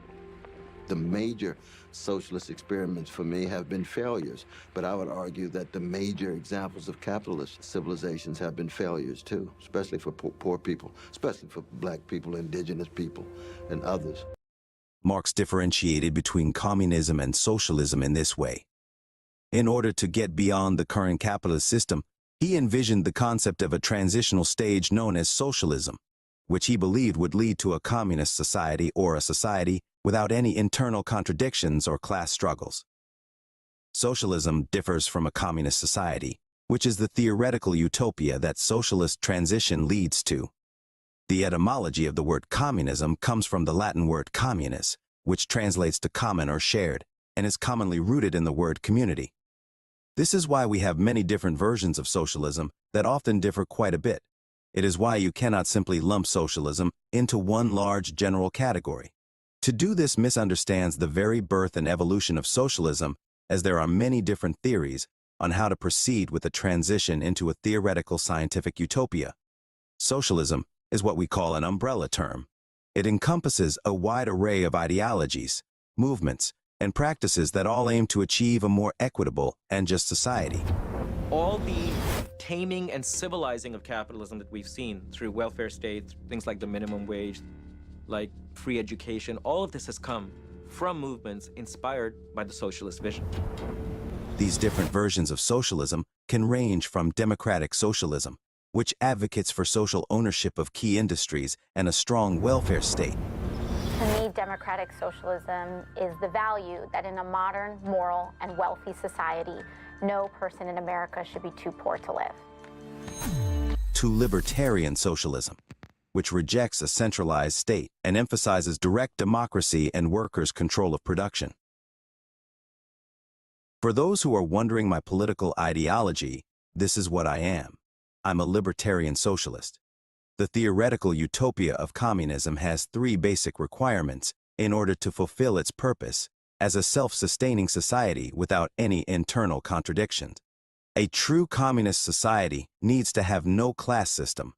The major socialist experiments for me have been failures, but I would argue that the major examples of capitalist civilizations have been failures too, especially for poor people, especially for black people, indigenous people, and others. Marx differentiated between communism and socialism in this way. In order to get beyond the current capitalist system, he envisioned the concept of a transitional stage known as socialism, which he believed would lead to a communist society or a society without any internal contradictions or class struggles. Socialism differs from a communist society, which is the theoretical utopia that socialist transition leads to. The etymology of the word communism comes from the Latin word communis, which translates to common or shared, and is commonly rooted in the word community. This is why we have many different versions of socialism that often differ quite a bit. It is why you cannot simply lump socialism into one large general category. To do this misunderstands the very birth and evolution of socialism, as there are many different theories on how to proceed with the transition into a theoretical scientific utopia. Socialism is what we call an umbrella term. It encompasses a wide array of ideologies, movements, and practices that all aim to achieve a more equitable and just society. All the taming and civilizing of capitalism that we've seen through welfare states, things like the minimum wage, like free education, all of this has come from movements inspired by the socialist vision. These different versions of socialism can range from democratic socialism, which advocates for social ownership of key industries and a strong welfare state. To me, democratic socialism is the value that in a modern, moral, and wealthy society, no person in America should be too poor to live. To libertarian socialism, which rejects a centralized state and emphasizes direct democracy and workers' control of production. For those who are wondering my political ideology, this is what I am. I'm a libertarian socialist. The theoretical utopia of communism has 3 basic requirements in order to fulfill its purpose as a self-sustaining society without any internal contradictions. A true communist society needs to have no class system.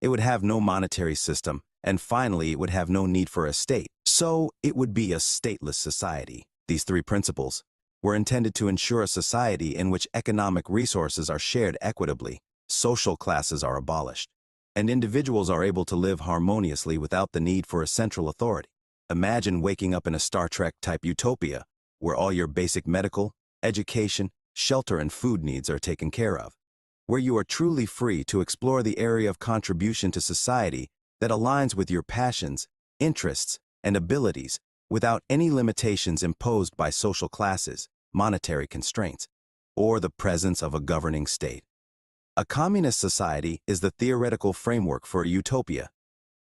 It would have no monetary system, and finally it would have no need for a state. So it would be a stateless society. These 3 principles were intended to ensure a society in which economic resources are shared equitably, social classes are abolished, and individuals are able to live harmoniously without the need for a central authority. Imagine waking up in a Star Trek-type utopia where all your basic medical, education, shelter, and food needs are taken care of, where you are truly free to explore the area of contribution to society that aligns with your passions, interests, and abilities without any limitations imposed by social classes, monetary constraints, or the presence of a governing state. A communist society is the theoretical framework for a utopia.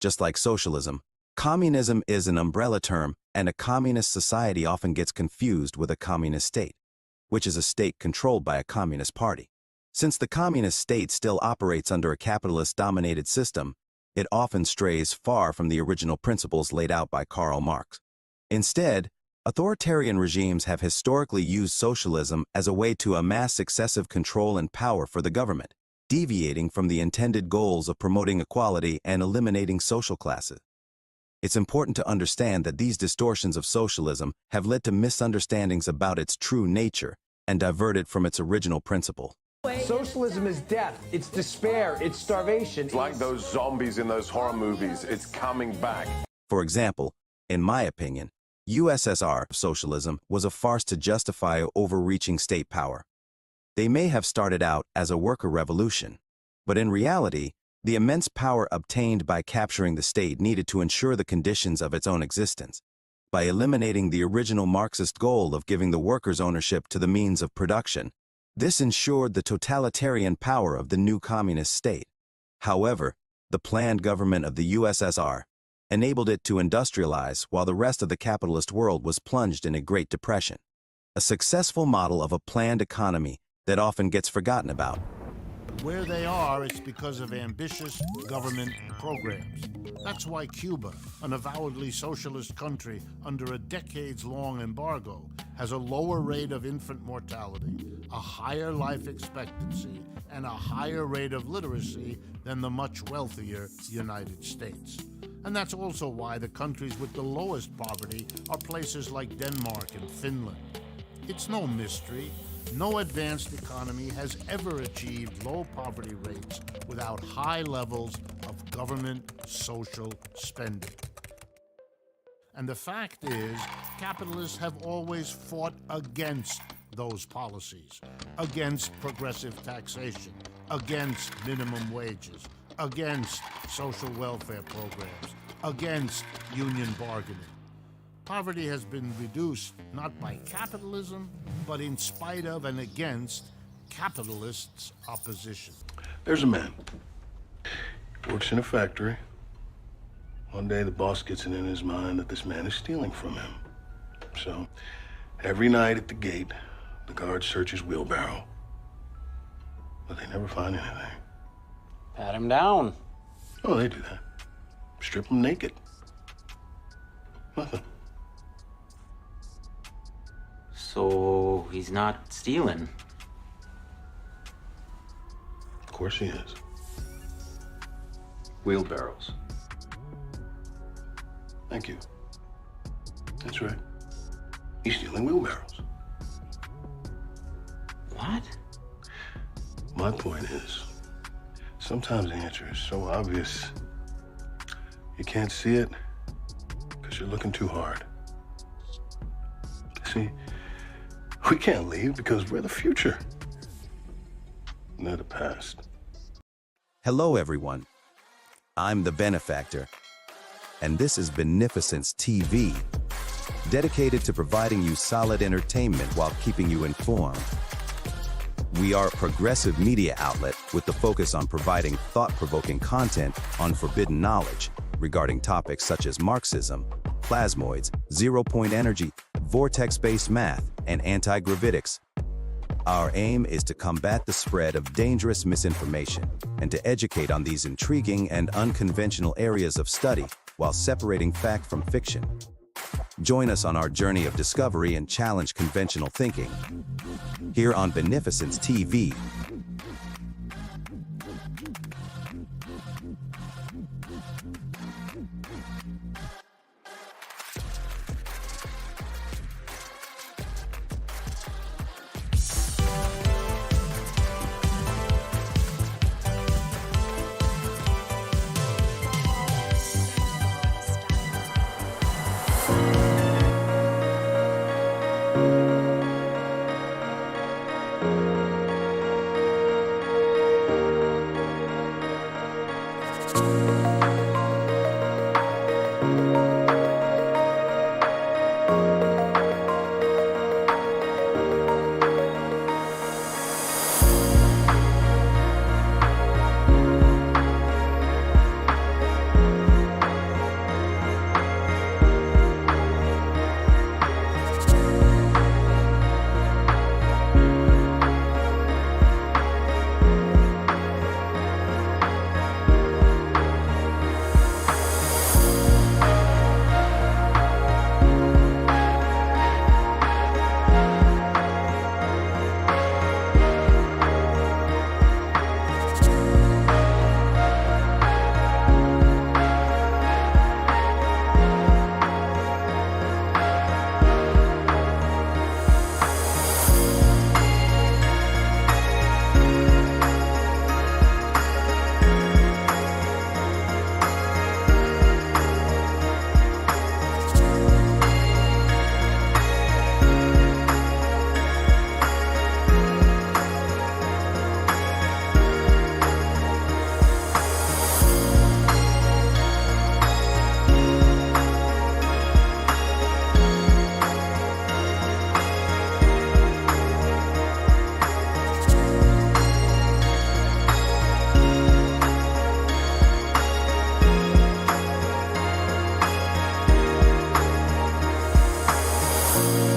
Just like socialism, communism is an umbrella term, and a communist society often gets confused with a communist state, which is a state controlled by a communist party. Since the communist state still operates under a capitalist-dominated system, it often strays far from the original principles laid out by Karl Marx. Instead, authoritarian regimes have historically used socialism as a way to amass excessive control and power for the government, deviating from the intended goals of promoting equality and eliminating social classes. It's important to understand that these distortions of socialism have led to misunderstandings about its true nature and diverted from its original principle. Socialism is death, it's despair, it's starvation. It's like those zombies in those horror movies. It's coming back. For example, in my opinion, USSR socialism was a farce to justify overreaching state power. They may have started out as a worker revolution, but in reality, the immense power obtained by capturing the state needed to ensure the conditions of its own existence. By eliminating the original Marxist goal of giving the workers ownership to the means of production, this ensured the totalitarian power of the new communist state. However, the planned government of the USSR enabled it to industrialize while the rest of the capitalist world was plunged in a Great Depression, a successful model of a planned economy that often gets forgotten about. Where they are, it's because of ambitious government programs. That's why Cuba, an avowedly socialist country under a decades-long embargo, has a lower rate of infant mortality, a higher life expectancy, and a higher rate of literacy than the much wealthier United States. And that's also why the countries with the lowest poverty are places like Denmark and Finland. It's no mystery. No advanced economy has ever achieved low poverty rates without high levels of government social spending. And the fact is, capitalists have always fought against those policies, against progressive taxation, against minimum wages, against social welfare programs, against union bargaining. Poverty has been reduced not by capitalism, but in spite of and against capitalists' opposition. There's a man. Works in a factory. One day the boss gets it in his mind that this man is stealing from him. So, every night at the gate, the guard searches wheelbarrow. But they never find anything. Pat him down. Oh, they do that. Strip him naked. Nothing. So he's not stealing. Of course he is. Wheelbarrows. Thank you. That's right. He's stealing wheelbarrows. What? My point is, sometimes the answer is so obvious, you can't see it because you're looking too hard. See, we can't leave because we're the future, not the past. Hello everyone, I'm the Benefactor, and this is Beneficence TV, dedicated to providing you solid entertainment while keeping you informed. We are a progressive media outlet with the focus on providing thought-provoking content on forbidden knowledge regarding topics such as Marxism, plasmoids, zero-point energy, vortex-based math, and anti-gravitics. Our aim is to combat the spread of dangerous misinformation and to educate on these intriguing and unconventional areas of study while separating fact from fiction. Join us on our journey of discovery and challenge conventional thinking. Here on Beneficence TV,